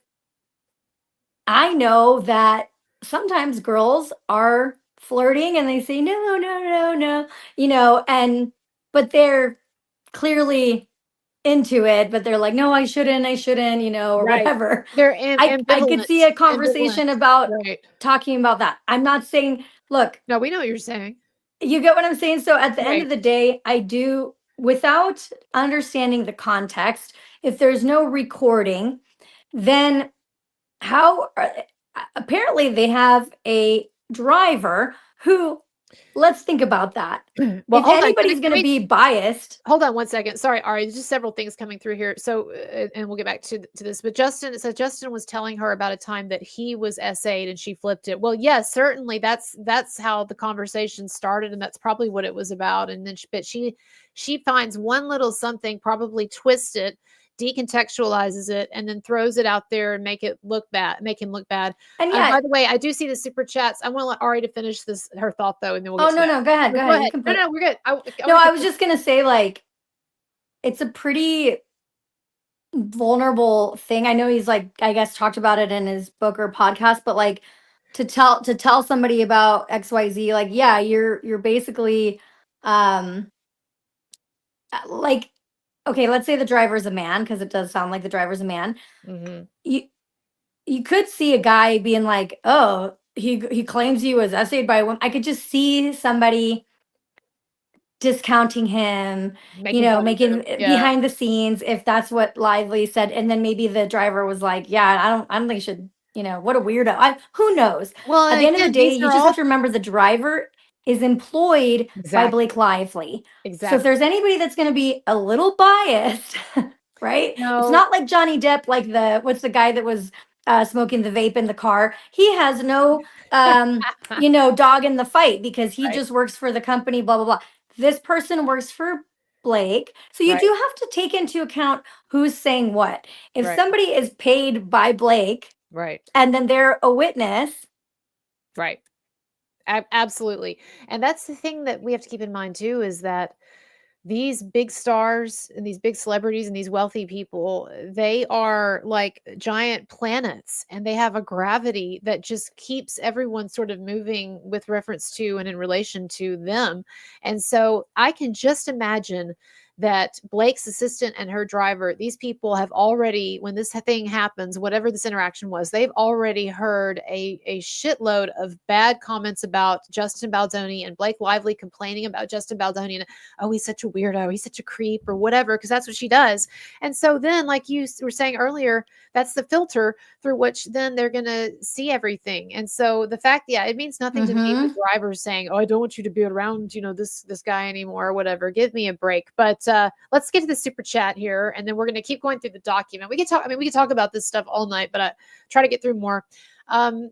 I know that. sometimes girls are flirting and they say no, no, no, no, you know, and but they're clearly into it, but they're like, no, I shouldn't, you know, or Right. whatever. They're I could see ambivalent. a Ambivalent. conversation about Right. talking about that. I'm not saying, look, No, we know what you're saying. you get what I'm saying? So at the end Right. of the day, I do, without understanding the context, if there's no recording, then how apparently they have a driver who, let's think about that. Well, If hold on. anybody's going to be biased, Hold on one second. Sorry, Ari. There's just several things coming through here. So, and we'll get back to this. But Justin, it says Justin was telling her about a time that he was essayed and she flipped it. Well, yes, certainly that's how the conversation started, and that's probably what it was about. And then, but she finds one little something, probably twist it, decontextualizes it, and then throws it out there and make him look bad. and By yeah, the way, I do see the super chats. I want to let Ari to finish this her thought though, and then we'll oh get to no, that. no, go ahead, No, go go ahead. You ahead. can No, put, no, we're good. I want no, to I get was just going to say, like, it's a pretty vulnerable thing. I know he's like, I guess, talked about it in his book or podcast, but like to tell somebody about XYZ, like, yeah, you're basically um like, okay, let's say the driver's a man, because it does sound like the driver's a man. Mhm. You you could see a guy being like, oh, he claims he was essayed by a woman. I could just see somebody discounting him, you Making know, fun of making him. Yeah. behind the scenes, if that's what Lively said. And then maybe the driver was like, yeah, I don't think you should, you know, what a weirdo. Who knows? Well, At and the end of the again, day, these you are just have all to remember the driver is employed by Blake exactly, Lively. So if exactly. there's anybody that's going to be a little biased, right? It's No. not like Johnny Depp, like what's the guy that was smoking the vape in the car? He has no, you know, dog in the fight because he Right, just works for the company, blah, blah, blah. This person works for Blake. So you right, do have to take into account who's saying what. If right, somebody is paid by Blake right, and then they're a witness, right. Absolutely. And that's the thing that we have to keep in mind too is that these big stars and these big celebrities and these wealthy people, they are like giant planets and they have a gravity that just keeps everyone sort of moving with reference to and in relation to them. And so I can just imagine that Blake's assistant and her driver, these people have already, when this thing happens, whatever this interaction was, they've already heard a shitload of bad comments about Justin Baldoni and Blake Lively complaining about Justin Baldoni and oh, he's such a weirdo, he's such a creep, or whatever, because that's what she does. And so then, like you were saying earlier, that's the filter through which then they're going to see everything. And so the fact, yeah, it means nothing to me if the mm-hmm, driver's saying, "Oh, I don't want you to be around, this guy anymore," or whatever. Give me a break. But let's get to the super chat here, and then we're going to keep going through the document. We can talk. I mean, we can talk about this stuff all night, but I try to get through more. Um,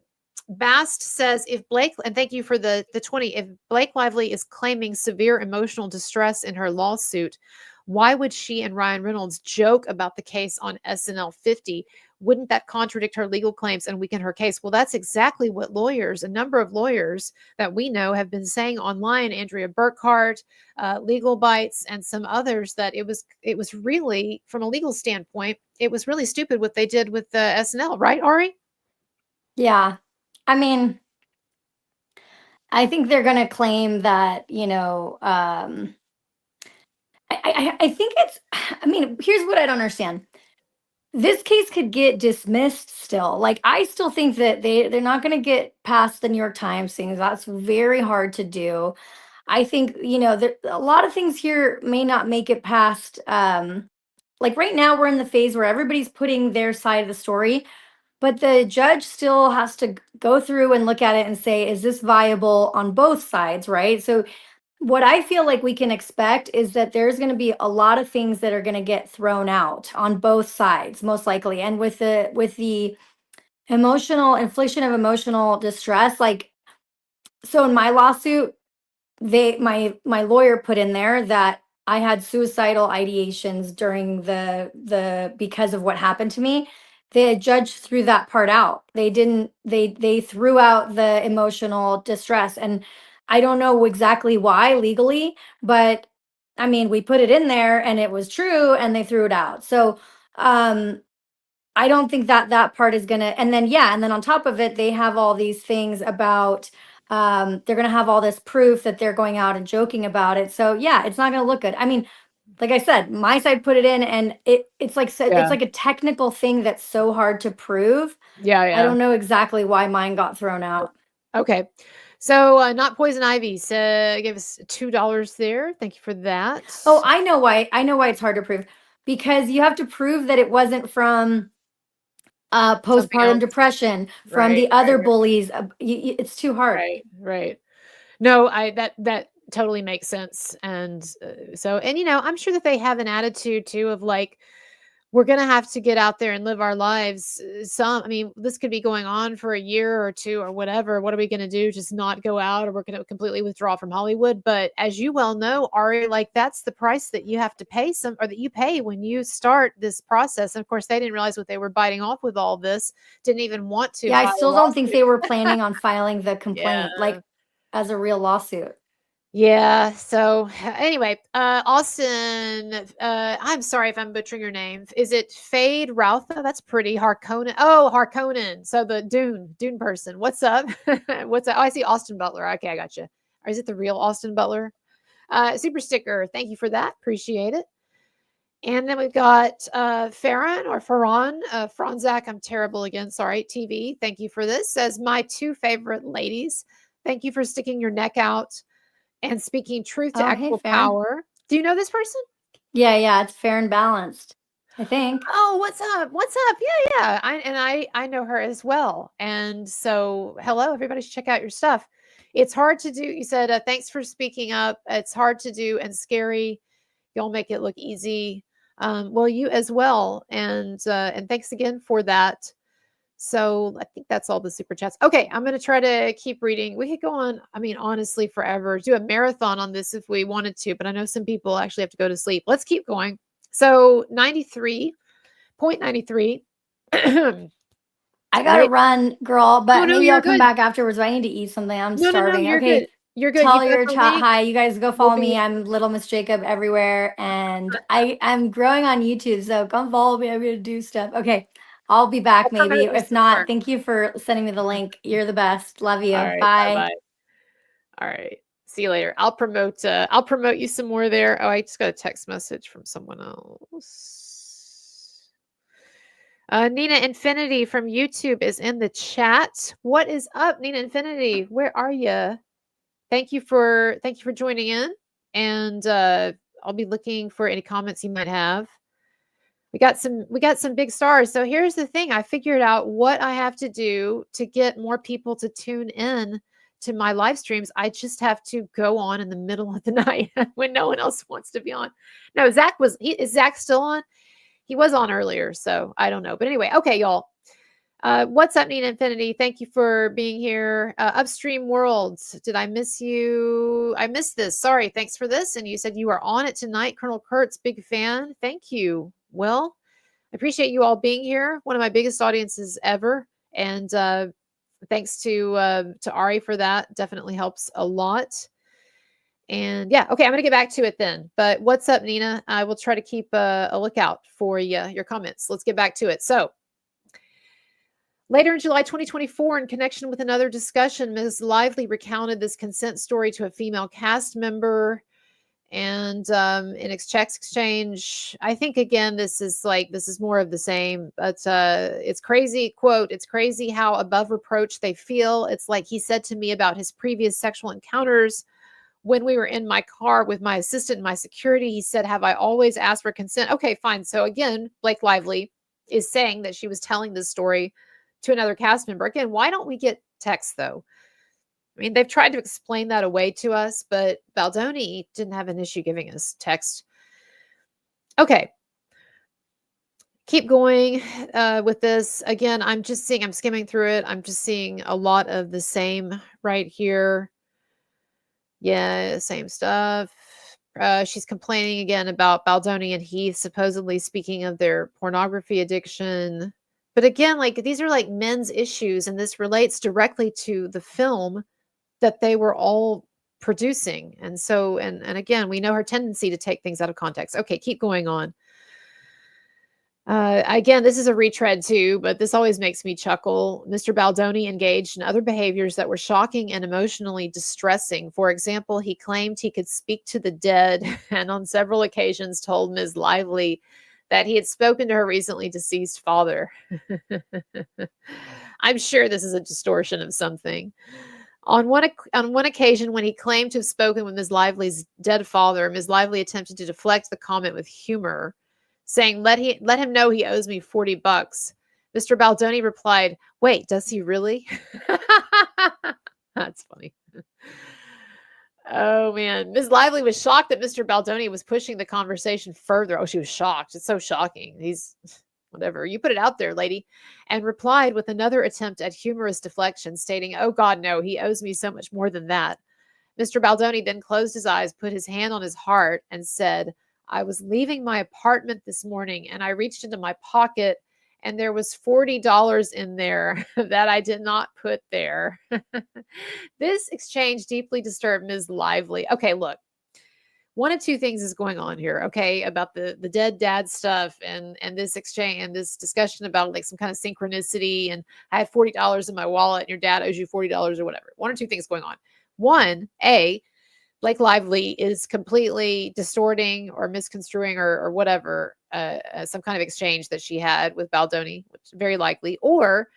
Bast says if Blake, and thank you for the 20, if Blake Lively is claiming severe emotional distress in her lawsuit, why would she and Ryan Reynolds joke about the case on SNL 50? Wouldn't that contradict her legal claims and weaken her case? Well, that's exactly what lawyers, a number of lawyers that we know have been saying online, Andrea Burkhart, Legal Bites, and some others, that it was really, from a legal standpoint, it was really stupid what they did with the SNL, right, Ari? yeah. I mean, I think they're going to claim that, I think it's, I mean, here's what I don't understand. This case could get dismissed still. Like, I still think that they're not going to get past the New York Times things. That's very hard to do. I think, there, a lot of things here may not make it past. Like right now, we're in the phase where everybody's putting their side of the story, but the judge still has to go through and look at it and say, is this viable on both sides, right? So what I feel like we can expect is that there's going to be a lot of things that are going to get thrown out on both sides, most likely. And with the emotional infliction of emotional distress, like, so in my lawsuit, my lawyer put in there that I had suicidal ideations during the because of what happened to me. The judge threw that part out. They didn't they threw out the emotional distress, and I don't know exactly why legally, but I mean, we put it in there and it was true and they threw it out. So, um I don't think that that part is gonna, and then yeah, and then on top of it, they have all these things about they're gonna have all this proof that they're going out and joking about it. So yeah, it's not gonna look good. I mean, like I said, my side put it in and it's like it's Yeah. like a technical thing that's so hard to prove. Yeah, I yeah. don't know exactly why mine got thrown out. Okay. So, not poison ivy. So, give us $2 there. Thank you for that. Oh, I know why. I know why it's hard to prove. Because you have to prove that it wasn't from Something postpartum else. depression, from Right, the right, other right, bullies. It's too hard. right, right. No, that totally makes sense. And so, and I'm sure that they have an attitude too of like, we're going to have to get out there and live our lives. I mean, this could be going on for a year or two or whatever. What are we going to do? Just not go out, or we're going to completely withdraw from Hollywood. But as you well know, Ari, like that's the price that you have to pay or that you pay when you start this process. And of course, they didn't realize what they were biting off with all this, didn't even want to Yeah, I file a still don't think lawsuit. they were planning on filing the Yeah. complaint like as a real lawsuit. Yeah. So anyway, Austin, I'm sorry if I'm butchering your name. Is it Fade Routha? That's pretty. Harkonnen. Oh, Harkonnen. So the Dune person. What's up? What's up? Oh, I see Austin Butler. Okay, I got you. Or is it the real Austin Butler? Super sticker. Thank you for that. Appreciate it. And then we've got Farron or Farron, Franzak. I'm terrible again. Sorry. TV. Thank you for this. Says my two favorite ladies. Thank you for sticking your neck out and speaking truth to Oh, hey, actual Farron. power. Do you know this person? Yeah, it's fair and balanced, I think. Oh, what's up? What's up? Yeah, yeah. I know her as well. And so, hello, everybody should check out your stuff. It's hard to do. You said, thanks for speaking up. It's hard to do and scary. Y'all make it look easy. Well, you as well. And thanks again for that. So I think that's all the super chats. Okay, I'm going to try to keep reading. We could go on, I mean, honestly, forever, do a marathon on this if we wanted to, but I know some people actually have to go to sleep. Let's keep going. So 93.93. I gotta Late. run, girl, Oh, but no, maybe you're I'll come good. back afterwards. But I need to eat something. I'm No, starving. you're good. Okay. You're good. You Tell got your the chat link. hi. You guys go We'll follow me. be, I'm Little Miss Jacob everywhere. And I'm growing on YouTube. So come follow me. I'm gonna do stuff. Okay. I'll be I'll back maybe. promote you If some not, more. thank you for sending me the link. You're the best. Love All you. right. Bye Bye. bye. All right. See you later. I'll promote you some more there. Oh, I just got a text message from someone else. Nina Infinity from YouTube is in the chat. What is up, Nina Infinity? Where are you? Thank you for joining in, and I'll be looking for any comments you might have. We got some big stars. So here's the thing: I figured out what I have to do to get more people to tune in to my live streams. I just have to go on in the middle of the night when no one else wants to be on. No, is Zach still on? He was on earlier, so I don't know. But anyway, okay, y'all. What's up, Nina Infinity? Thank you for being here. Upstream Worlds, did I miss you? I missed this. Sorry. Thanks for this. And you said you are on it tonight. Colonel Kurtz, big fan. Thank you. Well, I appreciate you all being here. One of my biggest audiences ever. And thanks to Ari for that. Definitely helps a lot. And yeah, okay, I'm gonna get back to it then. But what's up, Nina? I will try to keep a lookout for your comments. Let's get back to it. So later in July 2024, in connection with another discussion, Ms. Lively recounted this consent story to a female cast member. And in exchange, I think again, this is more of the same. But it's crazy. Quote: "It's crazy how above reproach they feel. It's like he said to me about his previous sexual encounters when we were in my car with my assistant and my security. He said, 'Have I always asked for consent?'" Okay, fine. So again, Blake Lively is saying that she was telling this story to another cast member. Again, why don't we get text though? I mean, they've tried to explain that away to us, but Baldoni didn't have an issue giving us text. Okay. Keep going with this. Again, I'm skimming through it. I'm just seeing a lot of the same right here. Yeah, same stuff. She's complaining again about Baldoni and Heath supposedly speaking of their pornography addiction. But again, like these are like men's issues, and this relates directly to the film that they were all producing. And so, and again, we know her tendency to take things out of context. Okay, keep going on. Again, this is a retread too, but this always makes me chuckle. Mr. Baldoni engaged in other behaviors that were shocking and emotionally distressing. For example, he claimed he could speak to the dead and on several occasions told Ms. Lively that he had spoken to her recently deceased father. I'm sure this is a distortion of something. On one occasion, when he claimed to have spoken with Ms. Lively's dead father, Ms. Lively attempted to deflect the comment with humor, saying, let him know he owes me $40. Mr. Baldoni replied, wait, does he really? That's funny. Oh man, Ms. Lively was shocked that Mr. Baldoni was pushing the conversation further. Oh, she was shocked. It's so shocking. He's whatever. You put it out there, lady. And replied with another attempt at humorous deflection, stating, oh God, no, he owes me so much more than that. Mr. Baldoni then closed his eyes, put his hand on his heart, and said, I was leaving my apartment this morning and I reached into my pocket and there was $40 in there that I did not put there. This exchange deeply disturbed Ms. Lively. Okay, look, one of two things is going on here, okay, about the dead dad stuff and this exchange and this discussion about like some kind of synchronicity and I had $40 in my wallet and your dad owes you $40 or whatever. One or two things going on. One, A, Blake Lively is completely distorting or misconstruing or whatever some kind of exchange that she had with Baldoni, which is very likely. Or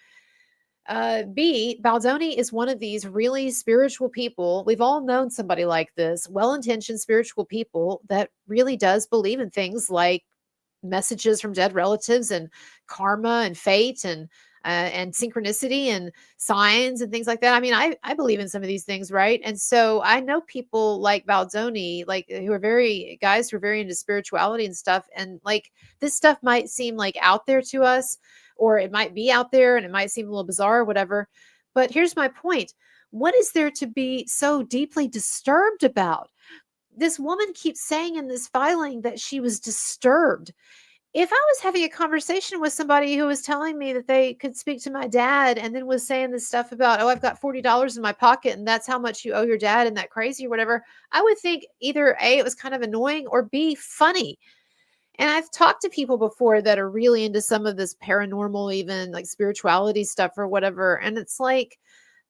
B, Baldoni is one of these really spiritual people. We've all known somebody like this, well-intentioned spiritual people that really does believe in things like messages from dead relatives and karma and fate and synchronicity and signs and things like that. I mean, I believe in some of these things, right? And so I know people like Baldoni, like who are very guys who are very into spirituality and stuff. And like this stuff might seem like out there to us, or it might be out there and it might seem a little bizarre or whatever. But here's my point. What is there to be so deeply disturbed about? This woman keeps saying in this filing that she was disturbed. If I was having a conversation with somebody who was telling me that they could speak to my dad and then was saying this stuff about, oh, I've got $40 in my pocket and that's how much you owe your dad and that crazy or whatever, I would think either A, it was kind of annoying or B, funny. And I've talked to people before that are really into some of this paranormal, even like spirituality stuff or whatever. And it's like,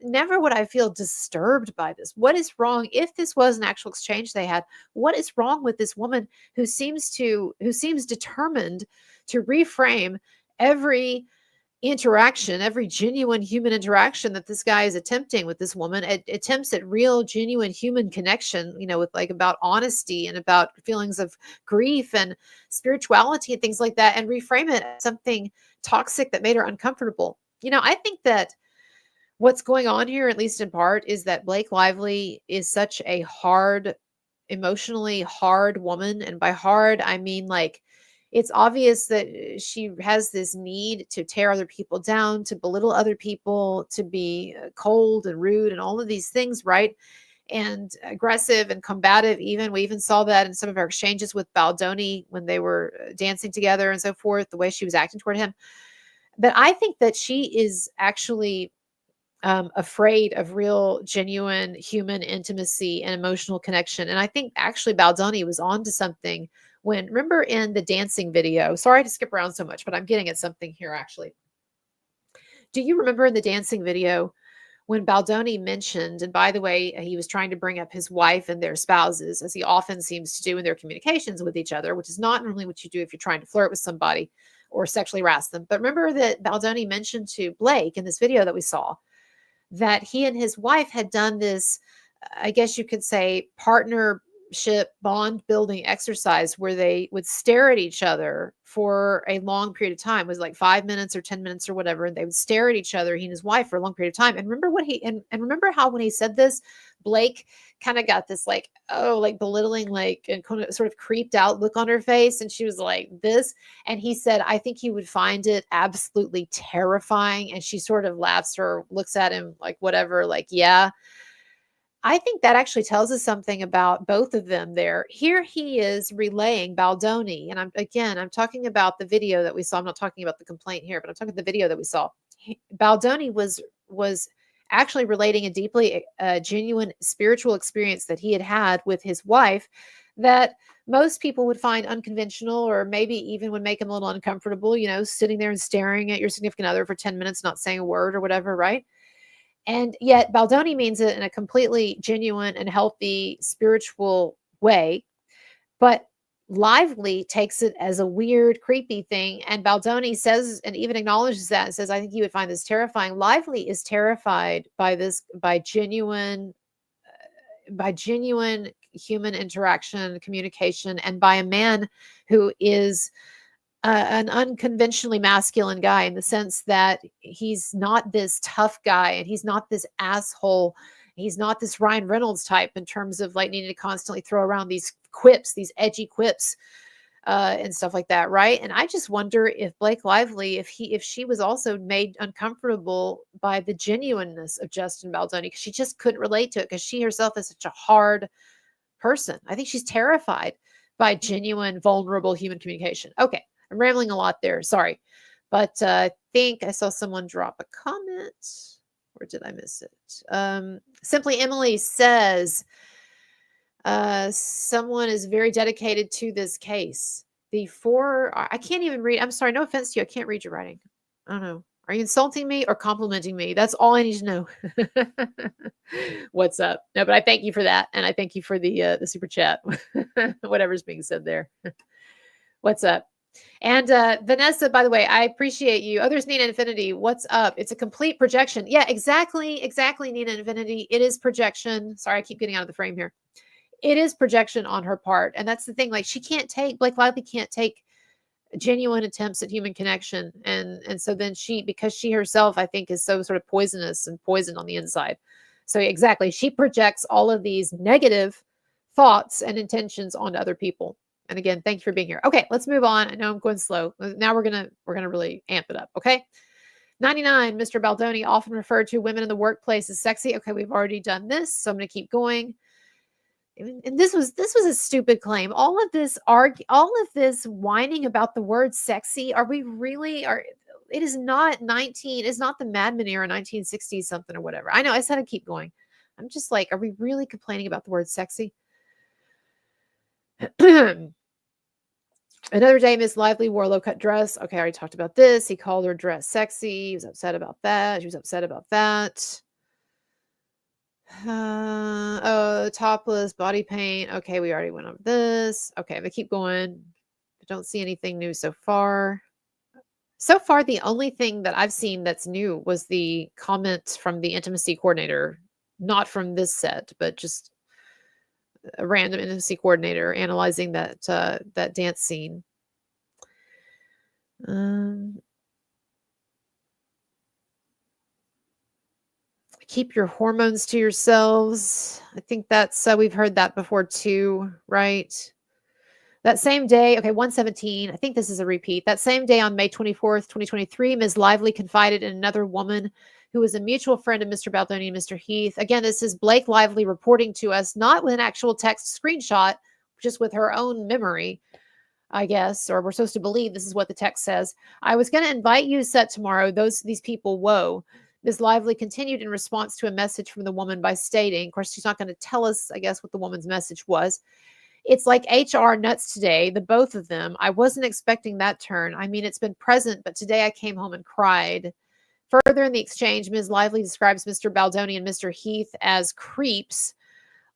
never would I feel disturbed by this. What is wrong? If this was an actual exchange they had, what is wrong with this woman who seems determined to reframe every interaction, every genuine human interaction that this guy is attempting with this woman, attempts at real, genuine human connection, with like about honesty and about feelings of grief and spirituality and things like that, and reframe it as something toxic that made her uncomfortable. I think that what's going on here, at least in part, is that Blake Lively is such a emotionally hard woman. And by hard, I mean like it's obvious that she has this need to tear other people down, to belittle other people, to be cold and rude and all of these things, right? And aggressive and combative, even. We even saw that in some of our exchanges with Baldoni when they were dancing together and so forth, the way she was acting toward him. But I think that she is actually afraid of real, genuine human intimacy and emotional connection. And I think actually Baldoni was on to something when, remember in the dancing video, sorry to skip around so much, but I'm getting at something here actually. Do you remember in the dancing video when Baldoni mentioned, and by the way, he was trying to bring up his wife and their spouses, as he often seems to do in their communications with each other, which is not normally what you do if you're trying to flirt with somebody or sexually harass them. But remember that Baldoni mentioned to Blake in this video that we saw that he and his wife had done this, I guess you could say, partnership bond building exercise where they would stare at each other for a long period of time. It was like 5 minutes or 10 minutes or whatever. And they would stare at each other, he and his wife, for a long period of time. And remember what and remember how when he said this, Blake kind of got this like, oh, like belittling, like, and kind of sort of creeped out look on her face. And she was like this. And he said, I think he would find it absolutely terrifying. And she sort of laughs or looks at him like, whatever, like, yeah. I think that actually tells us something about both of them there. Here he is relaying Baldoni. And I'm talking about the video that we saw. I'm not talking about the complaint here, but I'm talking about the video that we saw. Baldoni was actually relating a deeply genuine spiritual experience that he had with his wife that most people would find unconventional, or maybe even would make them a little uncomfortable, sitting there and staring at your significant other for 10 minutes, not saying a word or whatever, right? And yet Baldoni means it in a completely genuine and healthy spiritual way. But Lively takes it as a weird, creepy thing. And Baldoni says, and even acknowledges that, and says, I think you would find this terrifying. Lively is terrified by this, by genuine human interaction, communication, and by a man who is an unconventionally masculine guy, in the sense that he's not this tough guy and he's not this asshole. He's not this Ryan Reynolds type in terms of like needing to constantly throw around these quips, these edgy quips, and stuff like that, right? And I just wonder if Blake Lively, if she was also made uncomfortable by the genuineness of Justin Baldoni, because she just couldn't relate to it, because she herself is such a hard person. I think she's terrified by genuine, vulnerable human communication. Okay, I'm rambling a lot there. Sorry. But I think I saw someone drop a comment. Or did I miss it? Simply Emily says, someone is very dedicated to this case. I can't even read. I'm sorry. No offense to you. I can't read your writing. I don't know. Are you insulting me or complimenting me? That's all I need to know. What's up? No, but I thank you for that. And I thank you for the super chat, whatever's being said there. What's up? And Vanessa, by the way, I appreciate you. Others Nina Infinity, what's up? It's a complete projection. Yeah, exactly, Nina Infinity. It is projection. Sorry, I keep getting out of the frame here. It is projection on her part. And that's the thing. Like, Blake Lively can't take genuine attempts at human connection. And so then because she herself, I think, is so sort of poisonous and poisoned on the inside. So exactly, she projects all of these negative thoughts and intentions onto other people. And again, thank you for being here. Okay, let's move on. I know I'm going slow. Now we're gonna really amp it up. Okay. 99, Mr. Baldoni often referred to women in the workplace as sexy. Okay, we've already done this, so I'm gonna keep going. And this was a stupid claim. All of this whining about the word sexy. Are we really it is not the Mad Men era, 1960s something or whatever. I know I said I'd keep going. I'm just like, are we really complaining about the word sexy? Another day, Miss Lively wore a low-cut dress. Okay, I already talked about this. He called her dress sexy. He was upset about that. She was upset about that. Topless, body paint. Okay, we already went over this. Okay, I'm gonna keep going. I don't see anything new so far. So far, the only thing that I've seen that's new was the comment from the intimacy coordinator, not from this set, but just a random intimacy coordinator analyzing that dance scene. Keep your hormones to yourselves. I think that's we've heard that before too, right? That same day, okay, 117. I think this is a repeat. That same day on May 24th, 2023, Ms. Lively confided in another woman who was a mutual friend of Mr. Baldoni and Mr. Heath. Again, this is Blake Lively reporting to us, not with an actual text screenshot, just with her own memory, I guess, or we're supposed to believe this is what the text says. I was going to invite you to set tomorrow. These people, whoa. Ms. Lively continued in response to a message from the woman by stating, of course, she's not going to tell us, I guess, what the woman's message was. It's like HR nuts today, the both of them. I wasn't expecting that turn. I mean, it's been present, but today I came home and cried. Further in the exchange, Ms. Lively describes Mr. Baldoni and Mr. Heath as creeps.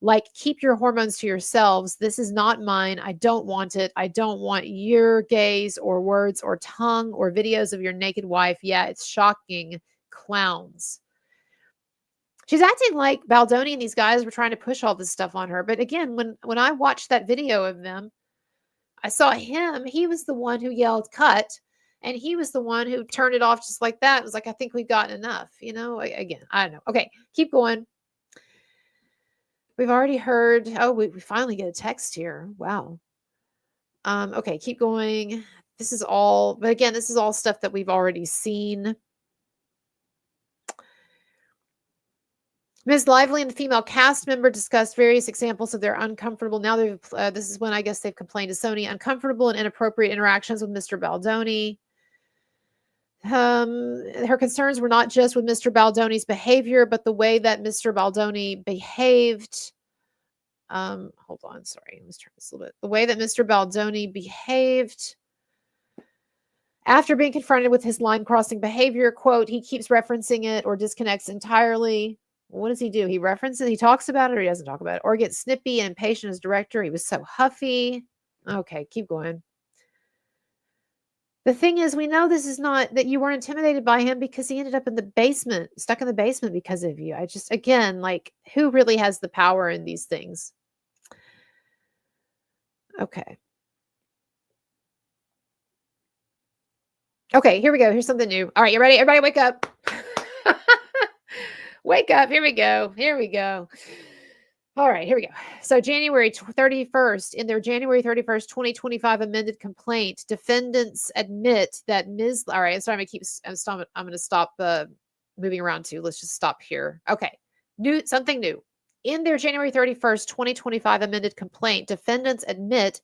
Like, keep your hormones to yourselves. This is not mine. I don't want it. I don't want your gaze or words or tongue or videos of your naked wife. Yeah, it's shocking. Clowns. She's acting like Baldoni and these guys were trying to push all this stuff on her. But again, when I watched that video of them, I saw him. He was the one who yelled cut. And he was the one who turned it off just like that. It was like, I think we've gotten enough. Again, I don't know. Okay, keep going. We've already heard. Oh, we finally get a text here. Wow. Okay, keep going. This is all stuff that we've already seen. Ms. Lively and the female cast member discussed various examples of their uncomfortable. Now this is when I guess they've complained to Sony, uncomfortable and inappropriate interactions with Mr. Baldoni. Her concerns were not just with Mr. Baldoni's behavior, but the way that Mr. Baldoni behaved. Hold on, sorry, let's turn this a little bit. The way that Mr. Baldoni behaved after being confronted with his line-crossing behavior, quote, he keeps referencing it or disconnects entirely. What does he do? He references, he talks about it, or he doesn't talk about it, or gets snippy and impatient as director. He was so huffy. Okay, keep going. The thing is, we know this is not that you were intimidated by him because he ended up in the basement, stuck in the basement because of you. I just, again, like, who really has the power in these things? Okay. Okay, here we go. Here's something new. All right, you ready? Everybody wake up. Wake up. Here we go. Here we go. All right, here we go. So January 31st, in their January 31st, 2025 amended complaint, defendants admit that Ms. All right, sorry, I'm going to stop moving around too. Let's just stop here. Okay, something new. In their January 31st, 2025 amended complaint, defendants admit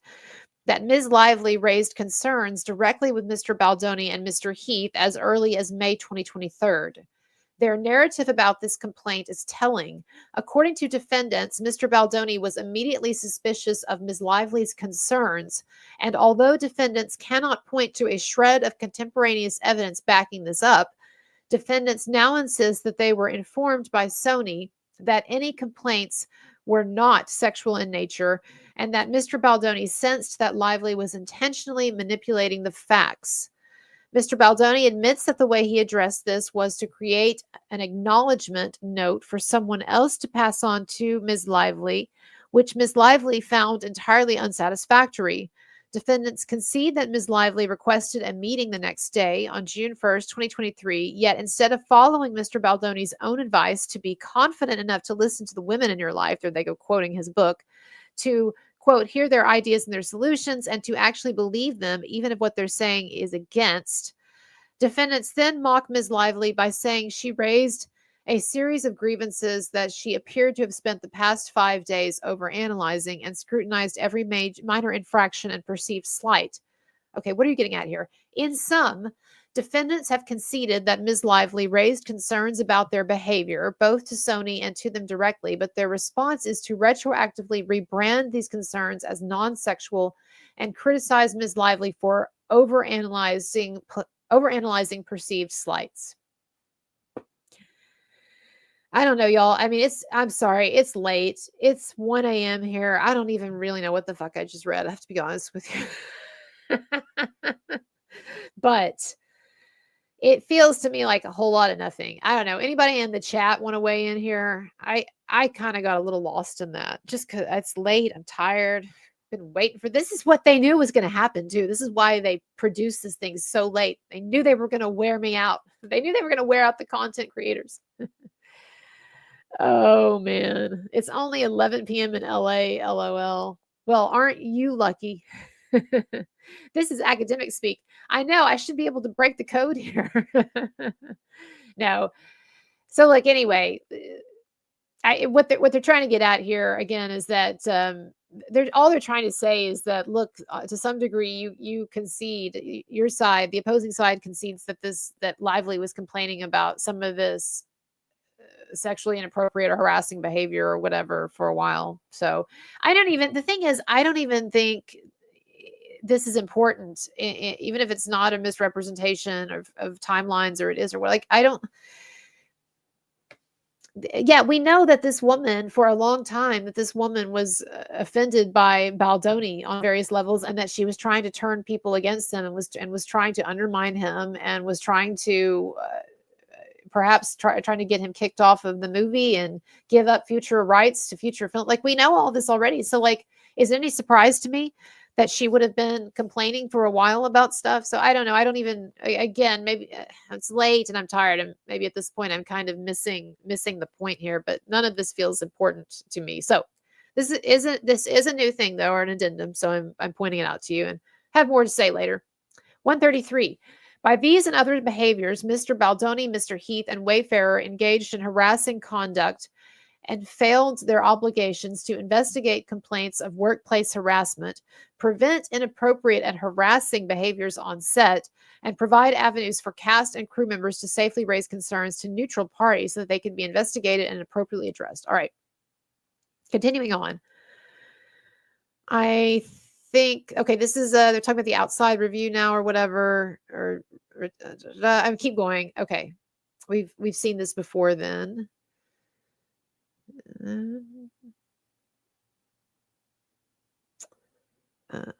that Ms. Lively raised concerns directly with Mr. Baldoni and Mr. Heath as early as May 2023. Their narrative about this complaint is telling. According to defendants, Mr. Baldoni was immediately suspicious of Ms. Lively's concerns, and although defendants cannot point to a shred of contemporaneous evidence backing this up, defendants now insist that they were informed by Sony that any complaints were not sexual in nature and that Mr. Baldoni sensed that Lively was intentionally manipulating the facts. Mr. Baldoni admits that the way he addressed this was to create an acknowledgement note for someone else to pass on to Ms. Lively, which Ms. Lively found entirely unsatisfactory. Defendants concede that Ms. Lively requested a meeting the next day on June 1st, 2023, yet instead of following Mr. Baldoni's own advice to be confident enough to listen to the women in your life, there they go quoting his book, to quote, hear their ideas and their solutions and to actually believe them, even if what they're saying is against. Defendants then mock Ms. Lively by saying she raised a series of grievances that she appeared to have spent the past 5 days overanalyzing and scrutinized every minor infraction and perceived slight. Okay, what are you getting at here? In sum, defendants have conceded that Ms. Lively raised concerns about their behavior, both to Sony and to them directly, but their response is to retroactively rebrand these concerns as non-sexual and criticize Ms. Lively for overanalyzing perceived slights. I don't know, y'all. I mean, I'm sorry. It's late. It's 1 a.m. here. I don't even really know what the fuck I just read. I have to be honest with you. But it feels to me like a whole lot of nothing. I don't know. Anybody in the chat want to weigh in here? I kind of got a little lost in that just because it's late. I'm tired. Been waiting for this. Is what they knew was going to happen too. This is why they produced this thing so late. They knew they were going to wear me out. They knew they were going to wear out the content creators. Oh man, it's only 11 p.m. in LA. LOL. Well, aren't you lucky? This is academic speak. I know I should be able to break the code here. No. So like anyway, what they're trying to get at here again is that they're trying to say is that look, to some degree you concede, your side, the opposing side concedes that Lively was complaining about some of this sexually inappropriate or harassing behavior or whatever for a while. So the thing is, I don't even think this is important, even if it's not a misrepresentation of timelines or it is or what, like, yeah, we know that this woman for a long time, that this woman was offended by Baldoni on various levels and that she was trying to turn people against him and was trying to undermine him and was trying to perhaps trying to get him kicked off of the movie and give up future rights to future film. Like, we know all this already. So like, is it any surprise to me that she would have been complaining for a while about stuff? So I don't know. I don't even, again, maybe it's late and I'm tired. And maybe at this point I'm kind of missing the point here, but none of this feels important to me. So this is a new thing though, or an addendum. So I'm pointing it out to you and have more to say later. 133. By these and other behaviors, Mr. Baldoni, Mr. Heath, and Wayfarer engaged in harassing conduct and failed their obligations to investigate complaints of workplace harassment, prevent inappropriate and harassing behaviors on set, and provide avenues for cast and crew members to safely raise concerns to neutral parties so that they can be investigated and appropriately addressed. All right. Continuing on. I think, okay, this is, they're talking about the outside review now or whatever, or I keep going. Okay. We've seen this before then. Uh, uh,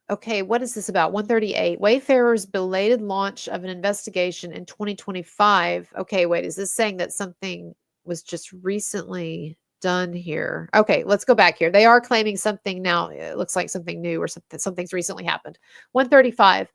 okay, what is this about? 138. Wayfarer's belated launch of an investigation in 2025. Okay, wait, is this saying that something was just recently done here? Okay, let's go back here. They are claiming something now. It looks like something new or something's recently happened. 135.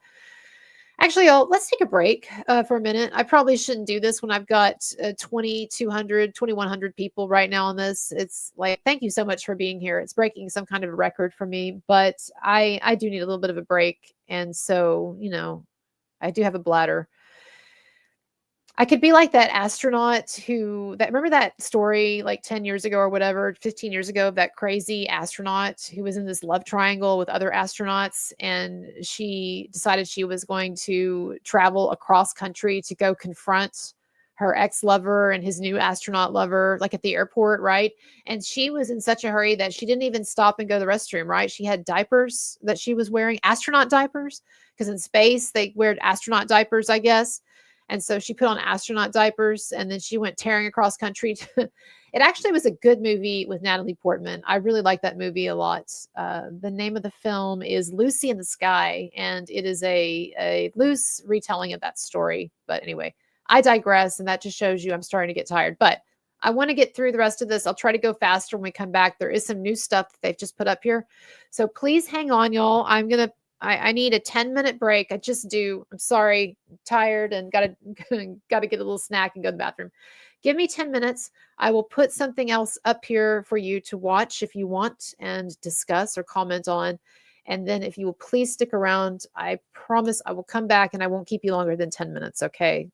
Actually, let's take a break for a minute. I probably shouldn't do this when I've got 2,200, 2,100 people right now on this. It's like, thank you so much for being here. It's breaking some kind of a record for me, but I do need a little bit of a break. And so, I do have a bladder. I could be like that astronaut remember that story like 10 years ago or whatever, 15 years ago, of that crazy astronaut who was in this love triangle with other astronauts, and she decided she was going to travel across country to go confront her ex-lover and his new astronaut lover, like at the airport, right? And she was in such a hurry that she didn't even stop and go to the restroom, right? She had diapers that she was wearing, astronaut diapers, because in space they wear astronaut diapers, I guess. And so she put on astronaut diapers and then she went tearing across country. It actually was a good movie with Natalie Portman. I really like that movie a lot. The name of the film is Lucy in the Sky, and it is a loose retelling of that story. But anyway, I digress, and that just shows you I'm starting to get tired. But I want to get through the rest of this. I'll try to go faster when we come back. There is some new stuff that they've just put up here. So please hang on, y'all. I need a 10-minute break. I just do. I'm sorry, I'm tired and gotta get a little snack and go to the bathroom. Give me 10 minutes. I will put something else up here for you to watch if you want and discuss or comment on. And then if you will please stick around, I promise I will come back and I won't keep you longer than 10 minutes, okay?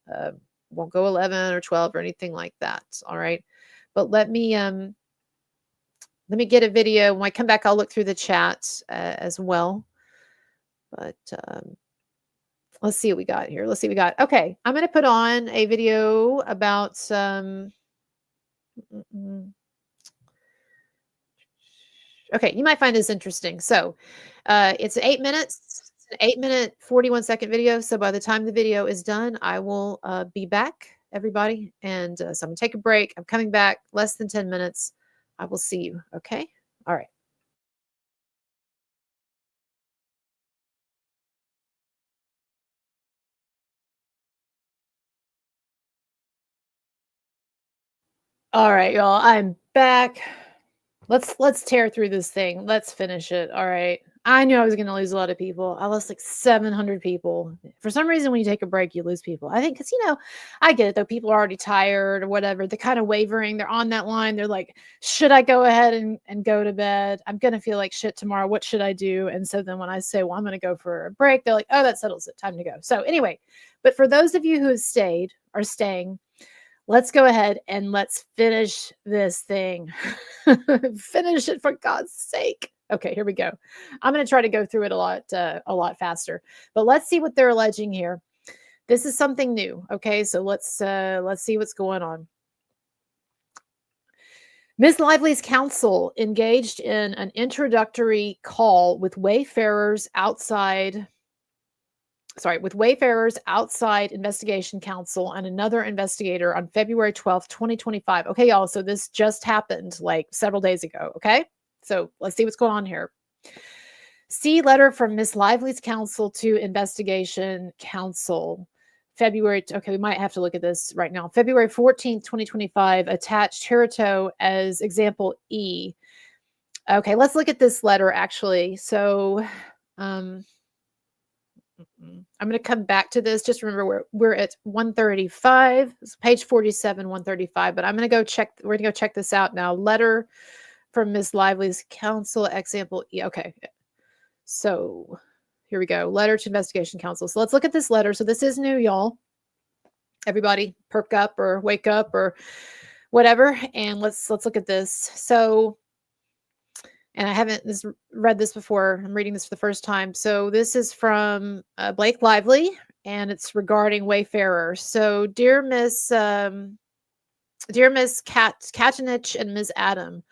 Won't go 11 or 12 or anything like that, all right? But let me get a video. When I come back, I'll look through the chat as well. But let's see what we got here. Let's see what we got. Okay, I'm going to put on a video about okay, you might find this interesting. So it's 8 minutes. It's an 8-minute, 41-second video. So by the time the video is done, I will be back, everybody. And so I'm going to take a break. I'm coming back less than 10 minutes. I will see you. Okay. All right. All right, y'all. I'm back. Let's tear through this thing. Let's finish it. All right. I knew I was going to lose a lot of people. I lost like 700 people. For some reason, when you take a break, you lose people. I think because I get it though. People are already tired or whatever. They're kind of wavering. They're on that line. They're like, should I go ahead and go to bed? I'm gonna feel like shit tomorrow. What should I do? And so then when I say, well, I'm gonna go for a break, they're like, oh, that settles it. Time to go. So anyway, but for those of you who have stayed or staying, let's go ahead and let's finish this thing. Finish it for God's sake. Okay, here we go. I'm going to try to go through it a lot faster. But let's see what they're alleging here. This is something new. Okay, so let's see what's going on. Ms. Lively's counsel engaged in an introductory call with Wayfarer's outside investigation counsel and another investigator on February 12th, 2025. Okay, y'all. So this just happened like several days ago. Okay. So let's see what's going on here. See letter from Miss Lively's counsel to investigation counsel. February. Okay, we might have to look at this right now. February 14th, 2025, attached hereto as example E. Okay, let's look at this letter actually. So, I'm going to come back to this. Just remember we're at 135, it's page 47, 135. But I'm going to go check. We're going to go check this out now. Letter from Miss Lively's counsel, example E. Okay, so here we go. Letter to investigation counsel. So let's look at this letter. So this is new, y'all. Everybody, perk up or wake up or whatever, and let's look at this. So. And I haven't read this before. I'm reading this for the first time. So this is from Blake Lively, and it's regarding Wayfarer. So, dear Miss Katanich and Ms. Adam,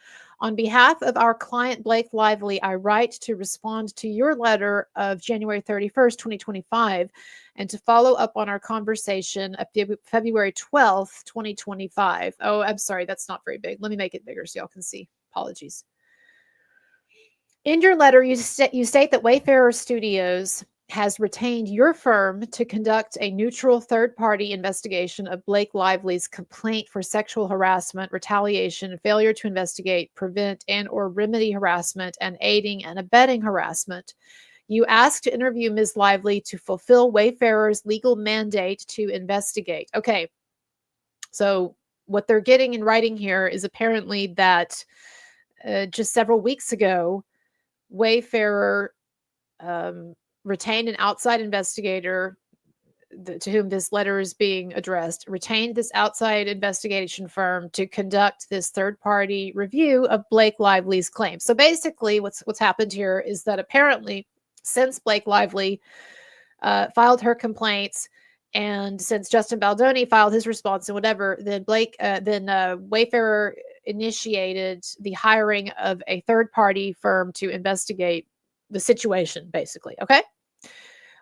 On behalf of our client, Blake Lively, I write to respond to your letter of January 31st, 2025, and to follow up on our conversation of February 12th, 2025. Oh, I'm sorry, that's not very big. Let me make it bigger so y'all can see. Apologies. In your letter, you state that Wayfarer Studios has retained your firm to conduct a neutral third-party investigation of Blake Lively's complaint for sexual harassment, retaliation, failure to investigate, prevent, and or remedy harassment, and aiding and abetting harassment. You asked to interview Ms. Lively to fulfill Wayfarer's legal mandate to investigate. Okay, so what they're getting in writing here is apparently that just several weeks ago, Wayfarer retained an outside investigator to whom this letter is being addressed, retained this outside investigation firm to conduct this third-party review of Blake Lively's claims. So basically what's happened here is that apparently since Blake Lively filed her complaints and since Justin Baldoni filed his response and whatever, then Wayfarer initiated the hiring of a third-party firm to investigate the situation, basically. Okay.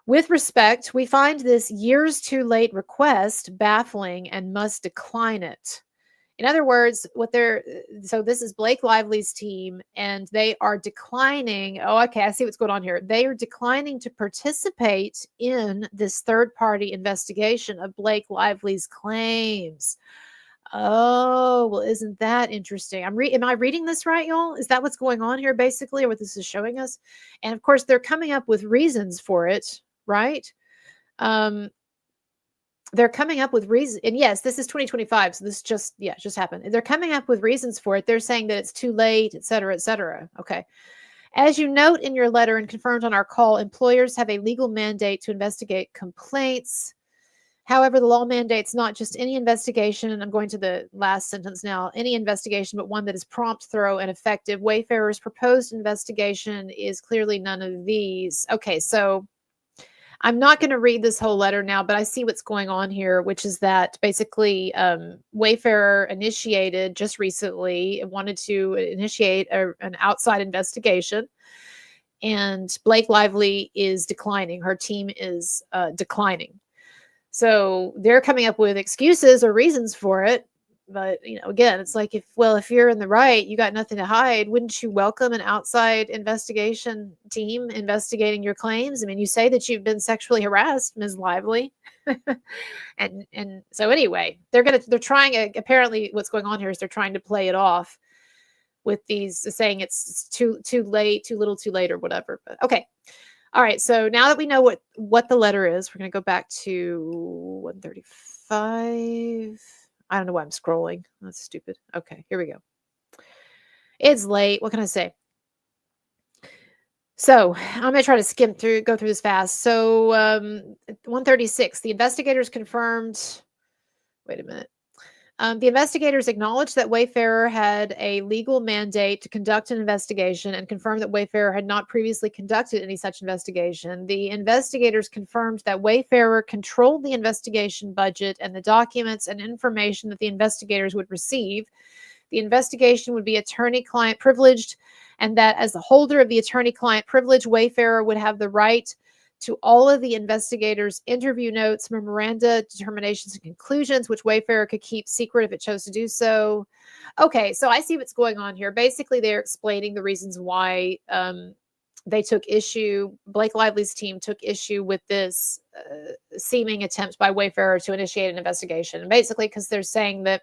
With respect, we find this years too late request baffling and must decline it. In other words, so this is Blake Lively's team, and they are declining. Oh, okay, I see what's going on here. They are declining to participate in this third-party investigation of Blake Lively's claims. Oh, well, isn't that interesting? Am I reading this right, y'all? Is that what's going on here, basically, or what this is showing us? And of course, they're coming up with reasons for it, right? They're coming up with reasons, and yes, this is 2025, so this just happened. They're coming up with reasons for it. They're saying that it's too late, et cetera, et cetera. Okay. As you note in your letter and confirmed on our call, employers have a legal mandate to investigate complaints. However, the law mandates not just any investigation, and I'm going to the last sentence now, any investigation, but one that is prompt, thorough, and effective. Wayfarer's proposed investigation is clearly none of these. Okay, so I'm not going to read this whole letter now, but I see what's going on here, which is that basically Wayfarer initiated just recently, wanted to initiate an outside investigation, and Blake Lively is declining. Her team is declining. So they're coming up with excuses or reasons for it. But, again, it's like, if you're in the right, you got nothing to hide. Wouldn't you welcome an outside investigation team investigating your claims? I mean, you say that you've been sexually harassed, Ms. Lively. and so anyway, they're trying, apparently what's going on here is they're trying to play it off with these saying it's too late, too little, too late, or whatever. But okay. All right, so now that we know what the letter is, we're going to go back to 135. I don't know why I'm scrolling. That's stupid. Okay, here we go. It's late. What can I say? So I'm going to try to go through this fast. So 136, the investigators confirmed. Wait a minute. The investigators acknowledged that Wayfarer had a legal mandate to conduct an investigation and confirmed that Wayfarer had not previously conducted any such investigation. The investigators confirmed that Wayfarer controlled the investigation budget and the documents and information that the investigators would receive. The investigation would be attorney-client privileged, and that as the holder of the attorney-client privilege, Wayfarer would have the right to all of the investigators' interview notes, memoranda, determinations, and conclusions, which Wayfarer could keep secret if it chose to do so. Okay, so I see what's going on here. Basically, they're explaining the reasons why they took issue, Blake Lively's team took issue with this seeming attempt by Wayfarer to initiate an investigation. And basically, because they're saying that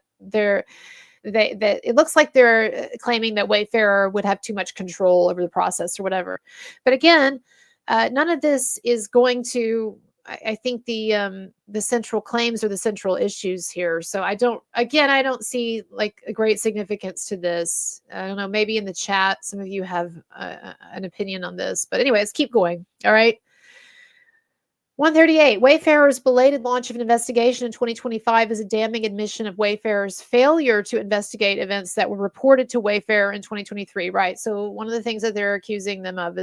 it looks like they're claiming that Wayfarer would have too much control over the process or whatever. But again, none of this is going to, I think the central claims are the central issues here. So I don't see like a great significance to this. I don't know, maybe in the chat, some of you have an opinion on this, but anyways, keep going. All right. 138, Wayfarer's belated launch of an investigation in 2025 is a damning admission of Wayfarer's failure to investigate events that were reported to Wayfarer in 2023, right? So one of the things that they're accusing them of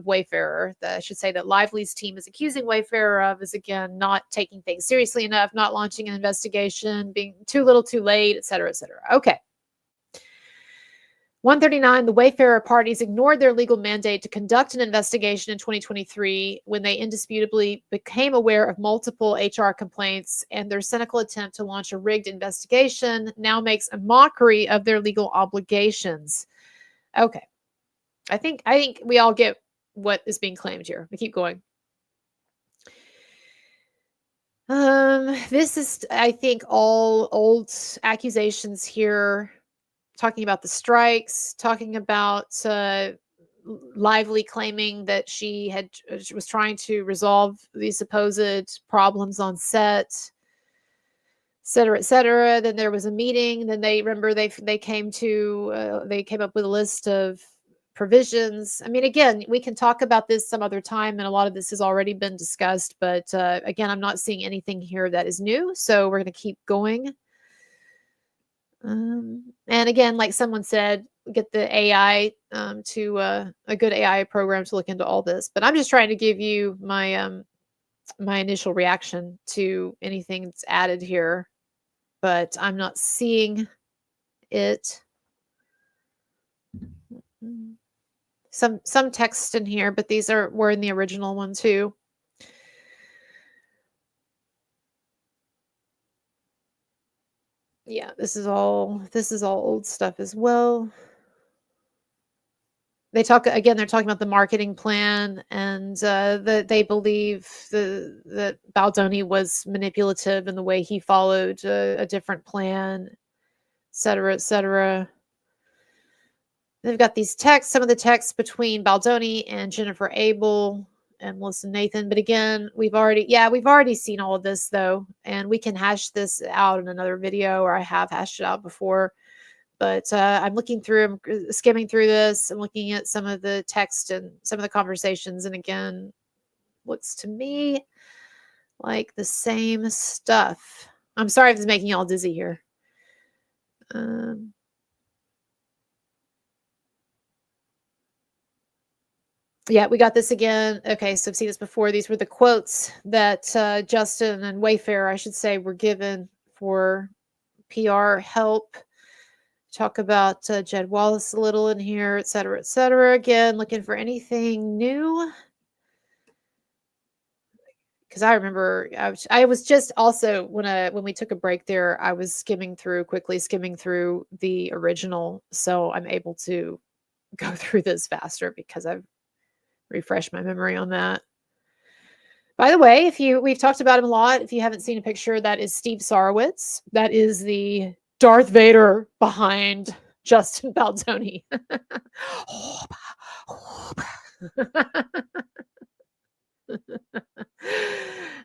Wayfarer, I should say that Lively's team is accusing Wayfarer of, is again, not taking things seriously enough, not launching an investigation, being too little too late, et cetera, et cetera. Okay. 139, the Wayfarer parties ignored their legal mandate to conduct an investigation in 2023 when they indisputably became aware of multiple HR complaints, and their cynical attempt to launch a rigged investigation now makes a mockery of their legal obligations. Okay. I think we all get what is being claimed here. We keep going. This is, I think, all old accusations here, talking about the strikes, talking about Lively claiming that she was trying to resolve these supposed problems on set, et cetera, et cetera. Then there was a meeting. Then they came up with a list of provisions. I mean, again, we can talk about this some other time, and a lot of this has already been discussed. But again, I'm not seeing anything here that is new, so we're going to keep going. And again, like someone said, get the AI to a good AI program to look into all this. But I'm just trying to give you my my initial reaction to anything that's added here. But I'm not seeing it. Some text in here, but these were in the original one too. Yeah, this is all old stuff as well. They're talking about the marketing plan, and that they believe that Baldoni was manipulative in the way he followed a different plan, et cetera, et cetera. They've got these texts, some of the texts between Baldoni and Jennifer Abel and Melissa Nathan. But again, we've already seen all of this though, and we can hash this out in another video, or I have hashed it out before. But I'm looking through, I'm skimming through this. I'm looking at some of the text and some of the conversations, and again, looks to me like the same stuff. I'm sorry if it's making y'all dizzy here. Yeah, we got this again. Okay, so I've seen this before. These were the quotes that Justin and Wayfarer, I should say, were given for PR help. Talk about Jed Wallace a little in here, et cetera, et cetera. Again, looking for anything new. Because I remember I was just also, when we took a break there, I was quickly skimming through the original. So I'm able to go through this faster because I've refreshed my memory on that. By the way, we've talked about him a lot. If you haven't seen a picture, that is Steve Sarowitz. That is the Darth Vader behind Justin Baldoni.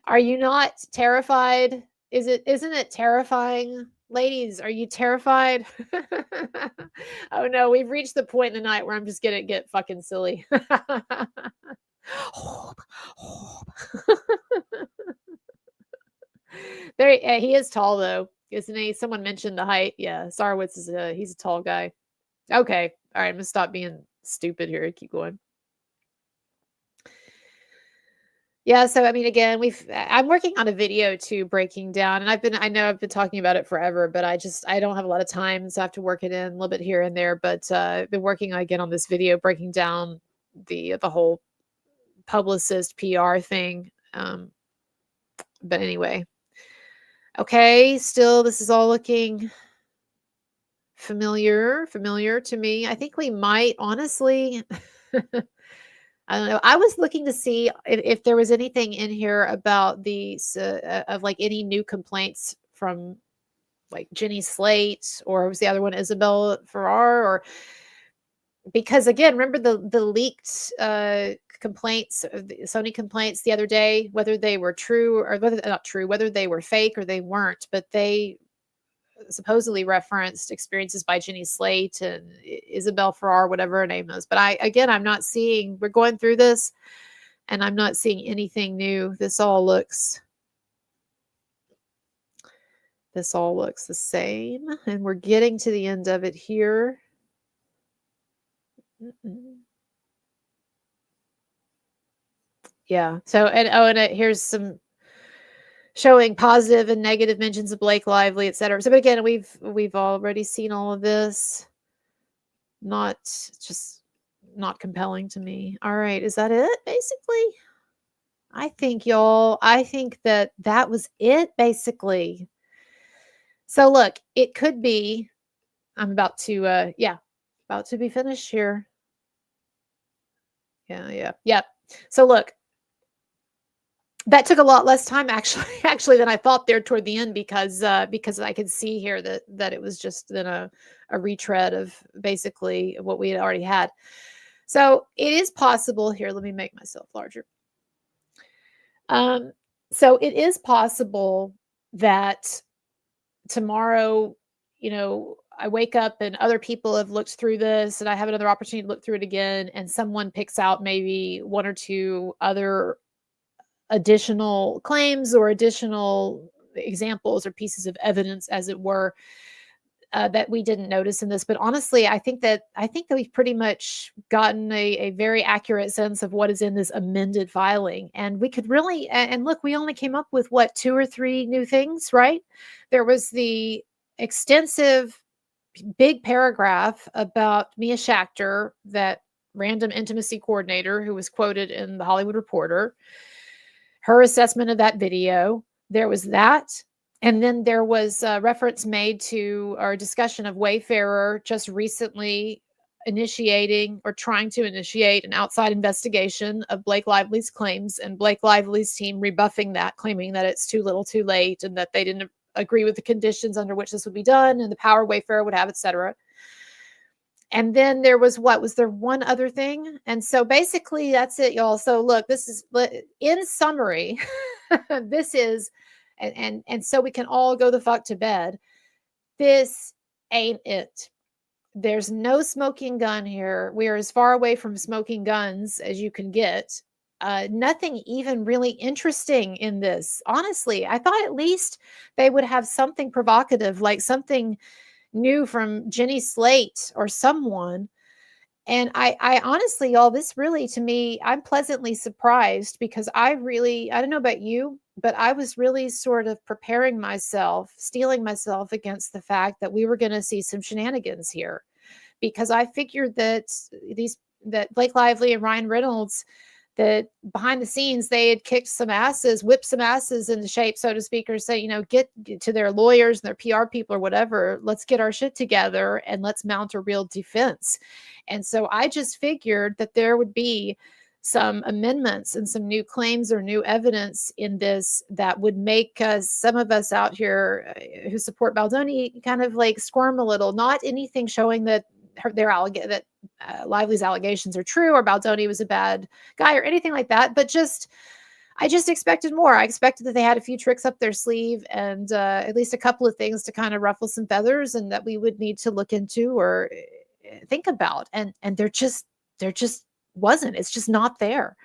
Are you not terrified? Isn't it terrifying? Ladies, are you terrified? Oh no, we've reached the point in the night where I'm just gonna get fucking silly. There, he is tall though, isn't he? Someone mentioned the height. Yeah, Sarwitz is he's a tall guy. Okay, all right. I'm gonna stop being stupid here. Keep going. Yeah, so I mean, again, I'm working on a video too, breaking down, and I know I've been talking about it forever, but I don't have a lot of time, so I have to work it in a little bit here and there. But I've been working again on this video, breaking down the whole publicist PR thing. But anyway, okay, still, this is all looking familiar to me. I think we might honestly. I don't know. I was looking to see if there was anything in here about these of like any new complaints from like Jenny Slate, or was the other one Isabel Farrar, or because again, remember the leaked complaints, the Sony complaints the other day, whether they were true or whether not true, whether they were fake or they weren't, but they supposedly referenced experiences by Jenny Slate and Isabel Farrar, whatever her name is. But I'm not seeing, we're going through this and I'm not seeing anything new. This all looks the same. And we're getting to the end of it here. Yeah. So, here's some showing positive and negative mentions of Blake Lively, etc. So, but again, we've already seen all of this. Not just not compelling to me. All right, is that it basically? I think y'all, I think that that was it basically. So look, it could be I'm about to about to be finished here. Yeah. So look, that took a lot less time actually than I thought there toward the end because I could see here that it was just then a retread of basically what we had already had. So it is possible here. Let me make myself larger. So it is possible that tomorrow, I wake up and other people have looked through this and I have another opportunity to look through it again, and someone picks out maybe one or two other additional claims or additional examples or pieces of evidence, as it were, that we didn't notice in this. But honestly, I think that we've pretty much gotten a very accurate sense of what is in this amended filing, and we could really and look, we only came up with what, two or three new things, right? There was the extensive big paragraph about Mia Schachter, that random intimacy coordinator who was quoted in the Hollywood Reporter, her assessment of that video. There was that. And then there was a reference made to our discussion of Wayfarer just recently initiating or trying to initiate an outside investigation of Blake Lively's claims, and Blake Lively's team rebuffing that, claiming that it's too little too late and that they didn't agree with the conditions under which this would be done and the power Wayfarer would have, etc. And then there was there one other thing? And so basically that's it, y'all. So look, this is in summary, this is and so we can all go the fuck to bed. This ain't it. There's no smoking gun here. We are as far away from smoking guns as you can get. Nothing even really interesting in this. Honestly, I thought at least they would have something provocative, like something new from Jenny Slate or someone. And I honestly, y'all, this really, to me, I'm pleasantly surprised, because I don't know about you, but I was really sort of preparing myself, steeling myself against the fact that we were going to see some shenanigans here, because I figured that Blake Lively and Ryan Reynolds, that behind the scenes they had kicked some asses, whipped some asses into shape, so to speak, or say, get to their lawyers and their PR people or whatever, let's get our shit together and let's mount a real defense. And so I just figured that there would be some amendments and some new claims or new evidence in this that would make some of us out here who support Baldoni kind of like squirm a little. Not anything showing that Lively's allegations are true, or Baldoni was a bad guy or anything like that, but I just expected more. I expected that they had a few tricks up their sleeve and at least a couple of things to kind of ruffle some feathers, and that we would need to look into or think about. And there just wasn't. It's just not there.